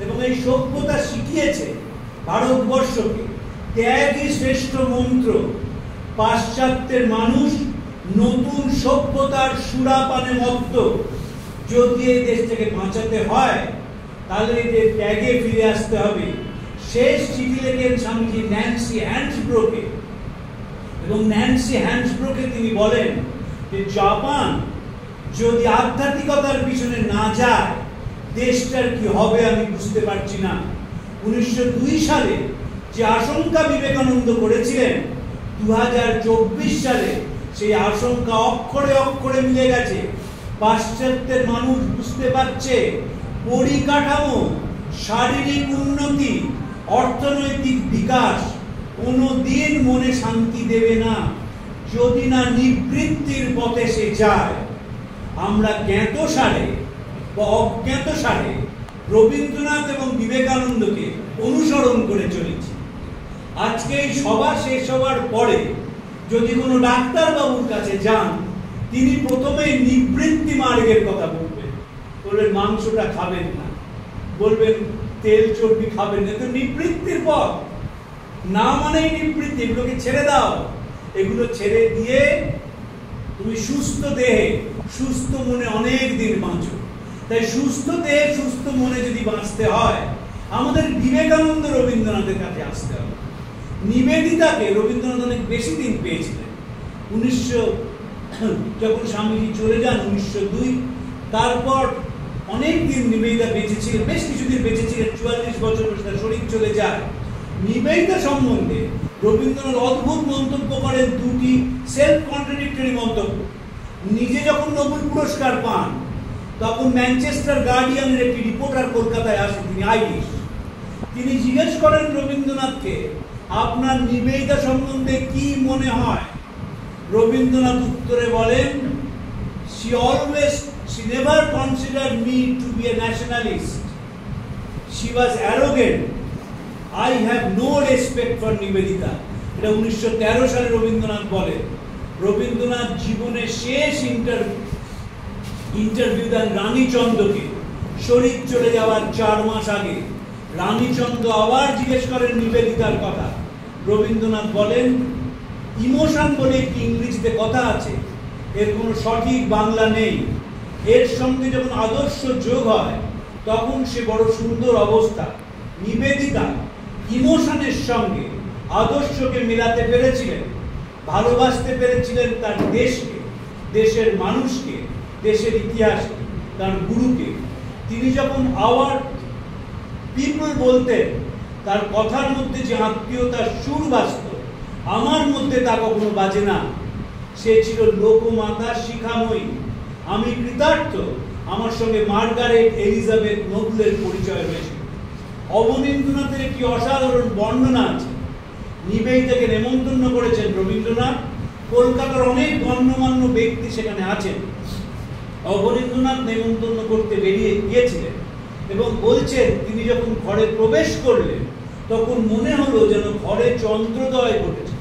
এবং এই সভ্যতা শিখিয়েছে ভারতবর্ষকে ত্যাগই শ্রেষ্ঠ মন্ত্র। পাশ্চাত্যের মানুষ নতুন সভ্যতার সুরাপানে মত্ত। যদি এই দেশ থেকে বাঁচাতে হয় তাহলে এদের ত্যাগে ফিরে আসতে হবে। শেষ চিঠি লেখেন স্বামীজি ন্যান্সি হ্যান্সব্রোকে, এবং ন্যান্সি হ্যান্সব্রোকে তিনি বলেন যে জাপান যদি আধ্যাত্মিকতার পিছনে না যায়, দেশটার কি হবে আমি বুঝতে পারছি না। 1902 সালে যে আশঙ্কা বিবেকানন্দ করেছিলেন, 2024 সালে সেই আশঙ্কা অক্ষরে অক্ষরে মিলে গেছে। পাশ্চাত্যের মানুষ বুঝতে পারছে পরিকাঠামো, শারীরিক উন্নতি, অর্থনৈতিক বিকাশ কোনোদিন মনে শান্তি দেবে না যদি না নিবৃত্তির পথে সে যায়। আমরা জ্ঞাতসারে বা অজ্ঞাতসারে রবীন্দ্রনাথ এবং বিবেকানন্দকে অনুসরণ করে চলেছি। আজকে এই সভা শেষ হওয়ার পরে যদি কোনো ডাক্তারবাবুর কাছে যান, তিনি প্রথমে নিবৃত্তি মার্গের কথা বলবেন। বলবেন মাংসটা খাবেন না, বলবেন তেল চর্বি খাবেন না, তো নিবৃত্তির পথ না মানেই নিবৃত্তি। এগুলোকে ছেড়ে দাও, এগুলো ছেড়ে দিয়ে তুমি সুস্থ দেহে সুস্থ মনে অনেক দিন বাঁচো। তাই সুস্থ দেহে সুস্থ মনে যদি বাঁচতে হয়, আমাদের বিবেকানন্দ রবীন্দ্রনাথের কাছে আসতে হবে। নিবেদিতাকে রবীন্দ্রনাথ অনেক বেশি দিন পেয়েছিলেন। 1900 যখন স্বামীজি চলে যান 1902, তারপর অনেক দিন নিবেদিতা বেঁচেছিলেন, বেশ কিছুদিন বেঁচেছিলেন, 44 বছর তার শরীর চলে যায়। নিবেদিতা সম্বন্ধে রবীন্দ্রনাথ অদ্ভুত মন্তব্য করেন, দুটি সেলফ কন্ট্রাডিক্টরি মন্তব্য। নিজে যখন নোবেল পুরস্কার পান, তখন ম্যানচেস্টার গার্ডিয়ানের একটি রিপোর্টার কলকাতায় আসেন, তিনি আইরিশ। তিনি জিজ্ঞেস করেন রবীন্দ্রনাথকে, আপনার নিবেদিতা সম্বন্ধে কি মনে হয়? রবীন্দ্রনাথ উত্তরে বলেন, she never considered me to be a nationalist. She was arrogant. I have no respect for Nivedita. এটা 1913 সালে রবীন্দ্রনাথ বলেন। রবীন্দ্রনাথ জীবনের শেষ ইন্টারভিউ দেন রানীচন্দ্রকে, শরীর চলে যাওয়ার 4 মাস আগে। রানীচন্দ্র আবার জিজ্ঞেস করেন নিবেদিতার কথা। রবীন্দ্রনাথ বলেন, ইমোশন বলে একটি ইংরেজিতে কথা আছে, এর কোনো সঠিক বাংলা নেই। এর সঙ্গে যখন আদর্শ যোগ হয় তখন সে বড় সুন্দর অবস্থা। নিবেদিতা ইমোশনের সঙ্গে আদর্শকে মেলাতে পেরেছিলেন, ভালোবাসতে পেরেছিলেন তার দেশকে, দেশের মানুষকে, দেশের ইতিহাসকে, তার গুরুকে। তিনি যখন আওয়ার পিপল বলতেন, তার কথার মধ্যে যে আত্মীয়তার সুর বাজত, আমার মধ্যে তা কখনো বাজে না। সে ছিল লোকমাতা, শিখাময়ী। আমি কৃতার্থ আমার সঙ্গে মার্গারেট এলিজাবেথ নোবেলের পরিচয় হয়েছিল। অবনীন্দ্রনাথের একটি অসাধারণ বর্ণনা আছে। নিবেদিতাকে নেমন্তন্ন করেছেন রবীন্দ্রনাথ, কলকাতার অনেক গণ্যমান্য ব্যক্তি সেখানে আছেন। অবনীন্দ্রনাথ নেমন্তন্ন করতে বেরিয়ে গিয়েছিলেন এবং বলছেন তিনি যখন ঘরে প্রবেশ করলেন তখন মনে হলো যেন ঘরে চন্দ্রোদয় ঘটেছে।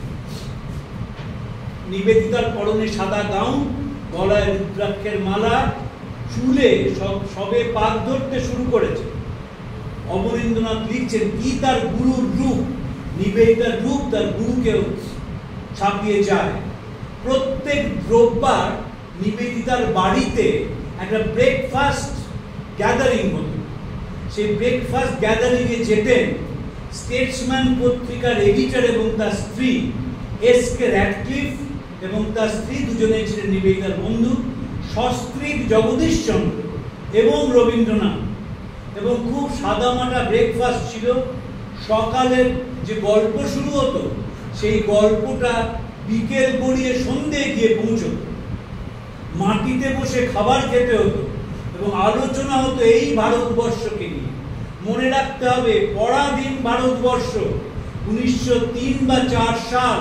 নিবেদিতার পরনে সাদা গাউন, গলায় রুদ্রাক্ষের মালা, চুলে সবে পাক ধরতে শুরু করেছে। অবনীন্দ্রনাথ লিখছেন কি তার গুরুর রূপ, নিবেদিতার রূপ তার গুরুকেও ছাপিয়ে যায়। প্রত্যেক রোববার নিবেদিতার বাড়িতে একটা ব্রেকফাস্ট গ্যাদারিং হতো। সেই ব্রেকফাস্ট গ্যাদারিং এ যেতেন স্টেটসম্যান পত্রিকার এডিটর এবং তার স্ত্রী এস.কে. র্যাডক্লিফ এবং তার স্ত্রী, দুজনেই ছিলেন নিবেদিতার বন্ধু, সস্ত্রীক জগদীশচন্দ্র এবং রবীন্দ্রনাথ। এবং খুব সাদামাটা ব্রেকফাস্ট ছিল। সকালের যে গল্প শুরু হতো সেই গল্পটা বিকেল গড়িয়ে সন্ধ্যে গিয়ে পৌঁছত। মাটিতে বসে খাবার খেতে হতো এবং আলোচনা হতো এই ভারতবর্ষকে নিয়ে। মনে রাখতে হবে পরাধীন ভারতবর্ষ 1903 বা 4 সাল,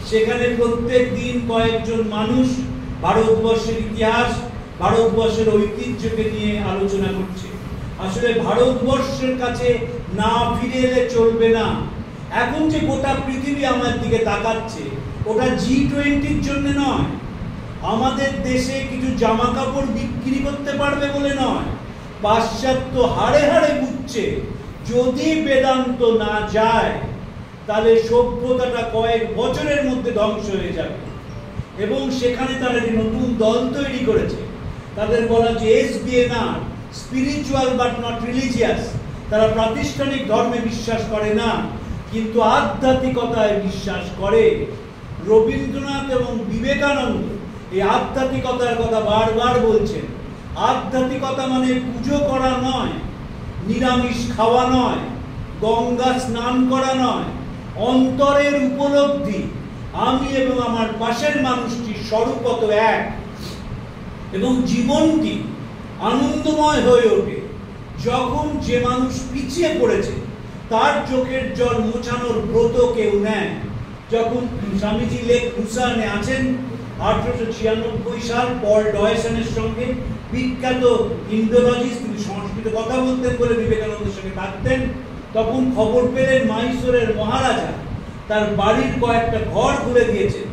সেখানে প্রত্যেক দিন কয়েকজন মানুষ ভারতবর্ষের ইতিহাস, ভারতবর্ষের ঐতিহ্যকে নিয়ে আলোচনা করছে। আসলে ভারতবর্ষের কাছে না ফিরে এলে চলবে না। এখন যে গোটা পৃথিবী আমার দিকে তাকাচ্ছে ওটা G20-র জন্য নয়, আমাদের দেশে কিছু জামা কাপড় বিক্রি করতে পারবে বলে নয়। পাশ্চাত্য হাড়ে হাড়ে বুঝছে যদি বেদান্ত না যায় তাহলে সভ্যতাটা কয়েক বছরের মধ্যে ধ্বংস হয়ে যাবে। এবং সেখানে তারা যে নতুন দল তৈরি করেছে, তাদের বলা যে SBNR, spiritual but not religious. তারা প্রাতিষ্ঠানিক ধর্মে বিশ্বাস করে না কিন্তু আধ্যাত্মিকতায় বিশ্বাস করে। রবীন্দ্রনাথ এবং বিবেকানন্দ এই আধ্যাত্মিকতার কথা বারবার বলছেন। আধ্যাত্মিকতা মানে পুজো করা নয়, নিরামিষ খাওয়া নয়, গঙ্গা স্নান করা নয়, অন্তরের উপলব্ধি আমি এবং আমার পাশের মানুষটি স্বরূপত এক, এবং জীবনটি আনন্দময় হয়ে ওঠে যখন যে মানুষ পিছিয়ে পড়েছে তার চোখের জল মোছানোর ব্রত কেউ নেয়। যখন স্বামীজি লেক লুসানে আছেন 1896 সাল, পল ডয়সনের সঙ্গে, বিখ্যাত ইন্ডোলজিস্ট, তিনি সংস্কৃতে কথা বলতেন বলে বিবেকানন্দের সঙ্গে থাকতেন, তখন খবর পেলেন মাইসোরের মহারাজা তার বাড়ির কয়েকটা ঘর খুলে দিয়েছেন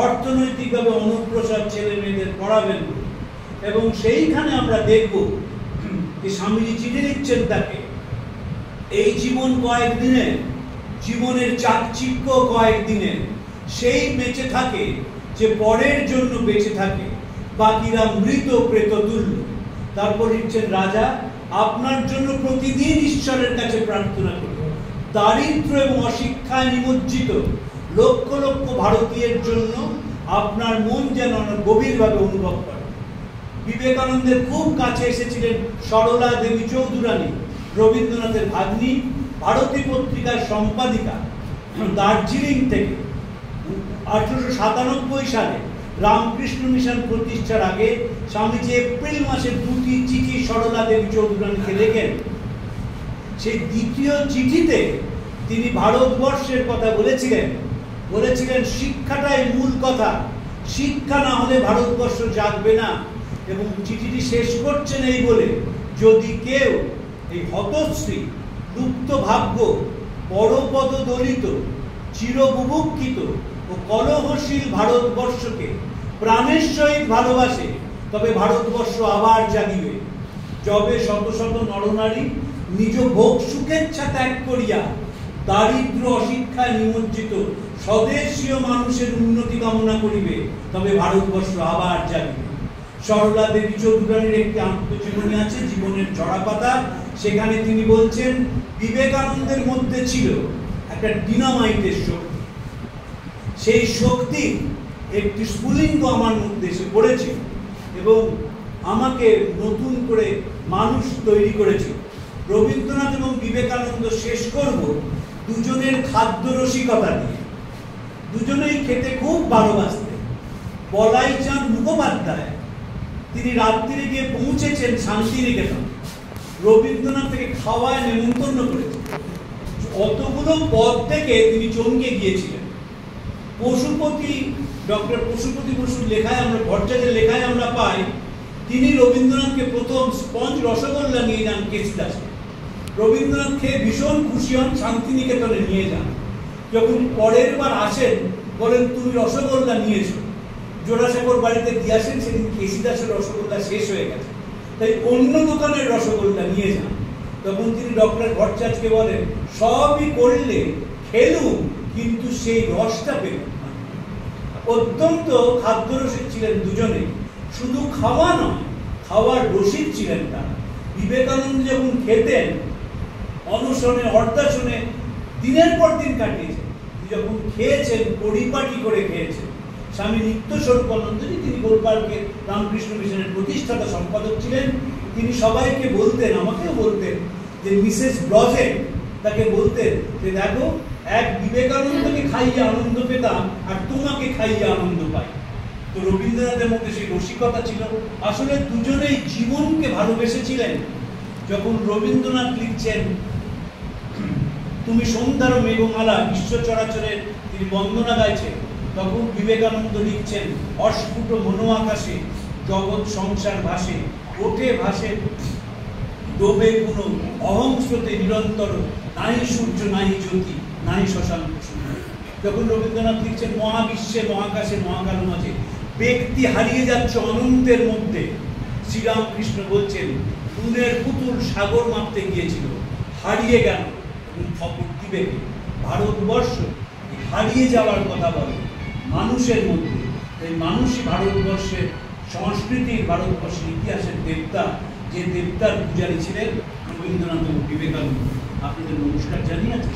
অর্থনৈতিকভাবে অনুপ্রসার ছেলে মেয়েদের পড়াবেন। এবং সেইখানে আমরা দেখব যে স্বামীজি চিঠি লিখছেন তাকে, এই জীবন কয়েকদিনের, জীবনের চাকচিক্য কয়েকদিনের, সেই বেঁচে থাকে যে পরের জন্য বেঁচে থাকে, বাকিরা মৃত প্রেত তুল্য। তারপর লিখছেন রাজা আপনার জন্য প্রতিদিন ঈশ্বরের কাছে প্রার্থনা করুন। দারিদ্র এবং অশিক্ষায় নিমজ্জিত লক্ষ লক্ষ ভারতীয়ের জন্য আপনার মন যেন গভীরভাবে অনুভব করে। বিবেকানন্দের খুব কাছে এসেছিলেন সরলা দেবী চৌধুরানী, রবীন্দ্রনাথের ভাগ্নী, ভারতী পত্রিকার সম্পাদিকা। দার্জিলিং থেকে 1897 সালে রামকৃষ্ণ মিশন প্রতিষ্ঠার আগে স্বামীজি এপ্রিল মাসে 2টি চিঠি সরলা দেবী চৌধুরানীকে লেখেন। সেই দ্বিতীয় চিঠিতে তিনি ভারতবর্ষের কথা বলেছিলেন শিক্ষাটাই মূল কথা, শিক্ষা না হলে ভারতবর্ষ জাগবে না। এবং চিঠিটি শেষ করছেন এই বলে, যদি কেউ এই হতশ্রী, লুপ্ত ভাগ্য, পরপদ দলিত, চিরবুভুক্ষিত ও কলহশীল ভারতবর্ষকে প্রাণের সহিত ভালোবাসে তবে ভারতবর্ষ আবার জাগিবে। যবে শত শত নরনারী নিজ ভোগ সুখেচ্ছা ত্যাগ করিয়া দারিদ্র অশিক্ষায় নিমজ্জিত স্বদেশীয় মানুষের উন্নতি কামনা করিবে তবে ভারতবর্ষ আবার জাগিবে। সরলা দেবী চৌধুরানীর একটি আত্মজীবনী আছে, জীবনের জড়াপাতা। সেখানে তিনি বলছেন বিবেকানন্দের মধ্যে ছিল একটা ডিনামাইটের শক্তি, সেই শক্তি একটি স্ফুলিঙ্গ আমার মধ্যে এসে পড়েছে এবং আমাকে নতুন করে মানুষ তৈরি করেছে। রবীন্দ্রনাথ এবং বিবেকানন্দ শেষ করব দুজনের খাদ্য রসিকতা দিয়ে। দুজনেই খেতে খুব ভালোবাসতেন। বলাইচাঁদ মুখোপাধ্যায় তিনি রাত্রিরে গিয়ে পৌঁছেছেন শান্তিনিকেতন, রবীন্দ্রনাথ থেকে খাওয়ায় নেমন্তন্ন করেছেন। অতগুলো পদ থেকে তিনি চমকে গিয়েছিলেন। পশুপতি ডক্টর পশুপতি বসুর লেখায় আমরা, ভট্টাচার্যের লেখায় আমরা পাই, তিনি রবীন্দ্রনাথকে প্রথম স্পঞ্জ রসগোল্লা নিয়ে যান কেসি দাসে। রবীন্দ্রনাথ খেয়ে ভীষণ খুশি হন, শান্তিনিকেতনে নিয়ে যান। যখন পরের বার আসেন বলেন তুমি রসগোল্লা নিয়েছো, জোড়াসাগর বাড়িতে দিয়ে আসেন, সেদিন কেসি দাসের রসগোল্লা শেষ হয়ে গেছে, তাই অন্য দোকানের রসগোল্লা নিয়ে যান। তখন তিনি ডক্টর ভট্টাচার্যকে বলেন সবই করলে খেলুম কিন্তু সেই রসটা পেল না। অত্যন্ত খাদ্যরসিক ছিলেন দুজনে, শুধু খাওয়া নয়, খাওয়ার রসিক ছিলেন তারা। বিবেকানন্দ যখন খেতেন অনশনে অর্ধাশনে দিনের পর দিন কাটিয়েছেন, যখন খেয়েছেন পরিপাটি করে খেয়েছেন। স্বামী নিত্যস্বরূপানন্দজি, তিনি গোলপার্কের রামকৃষ্ণ মিশনের প্রতিষ্ঠাতা সম্পাদক ছিলেন, তিনি সবাইকে বলতেন, আমাকেও বলতেন, যে মিসেস ব্লজেট তাকে বলতেন যে দেখো, এক বিবেকানন্দকে খাইয়ে আনন্দ পেতাম আর তোমাকে খাইয়ে আনন্দ পাই। তো রবীন্দ্রনাথের মধ্যে সেই রসিকতা ছিল। আসলে দুজনেই জীবনকে ভালোবেসেছিলেন। যখন রবীন্দ্রনাথ লিখছেন তুমি সন্ধ্যার মেঘমালা, বিশ্ব চরাচরের তিনি বন্দনা গাইছেন, তখন বিবেকানন্দ লিখছেন অস্ফুট মনো আকাশে জগৎ সংসার ভাসে, ওঠে ভাসে ডোবে কোনো অহংস্রোতে নিরন্তর, নাই সূর্য নাই জ্যোতি নাই শশাঙ্ক সুন্দর। যখন রবীন্দ্রনাথ লিখছেন মহাবিশ্বে মহাকাশে মহাকাল মাঝে ব্যক্তি হারিয়ে যাচ্ছে অনন্তের মধ্যে, শ্রীরামকৃষ্ণ বলছেন নুনের পুতুল সাগর মাপতে গিয়েছিল, হারিয়ে গেল, খবর দিবে কে? ভারতবর্ষ হারিয়ে যাওয়ার কথা বলে মানুষের মধ্যে। এই মানুষই ভারতবর্ষের সংস্কৃতির, ভারতবর্ষের ইতিহাসের দেবতা। যে দেবতার পূজারী ছিলেন রবীন্দ্রনাথ ও বিবেকানন্দ। আপনাদের নমস্কার জানিয়ে আছে।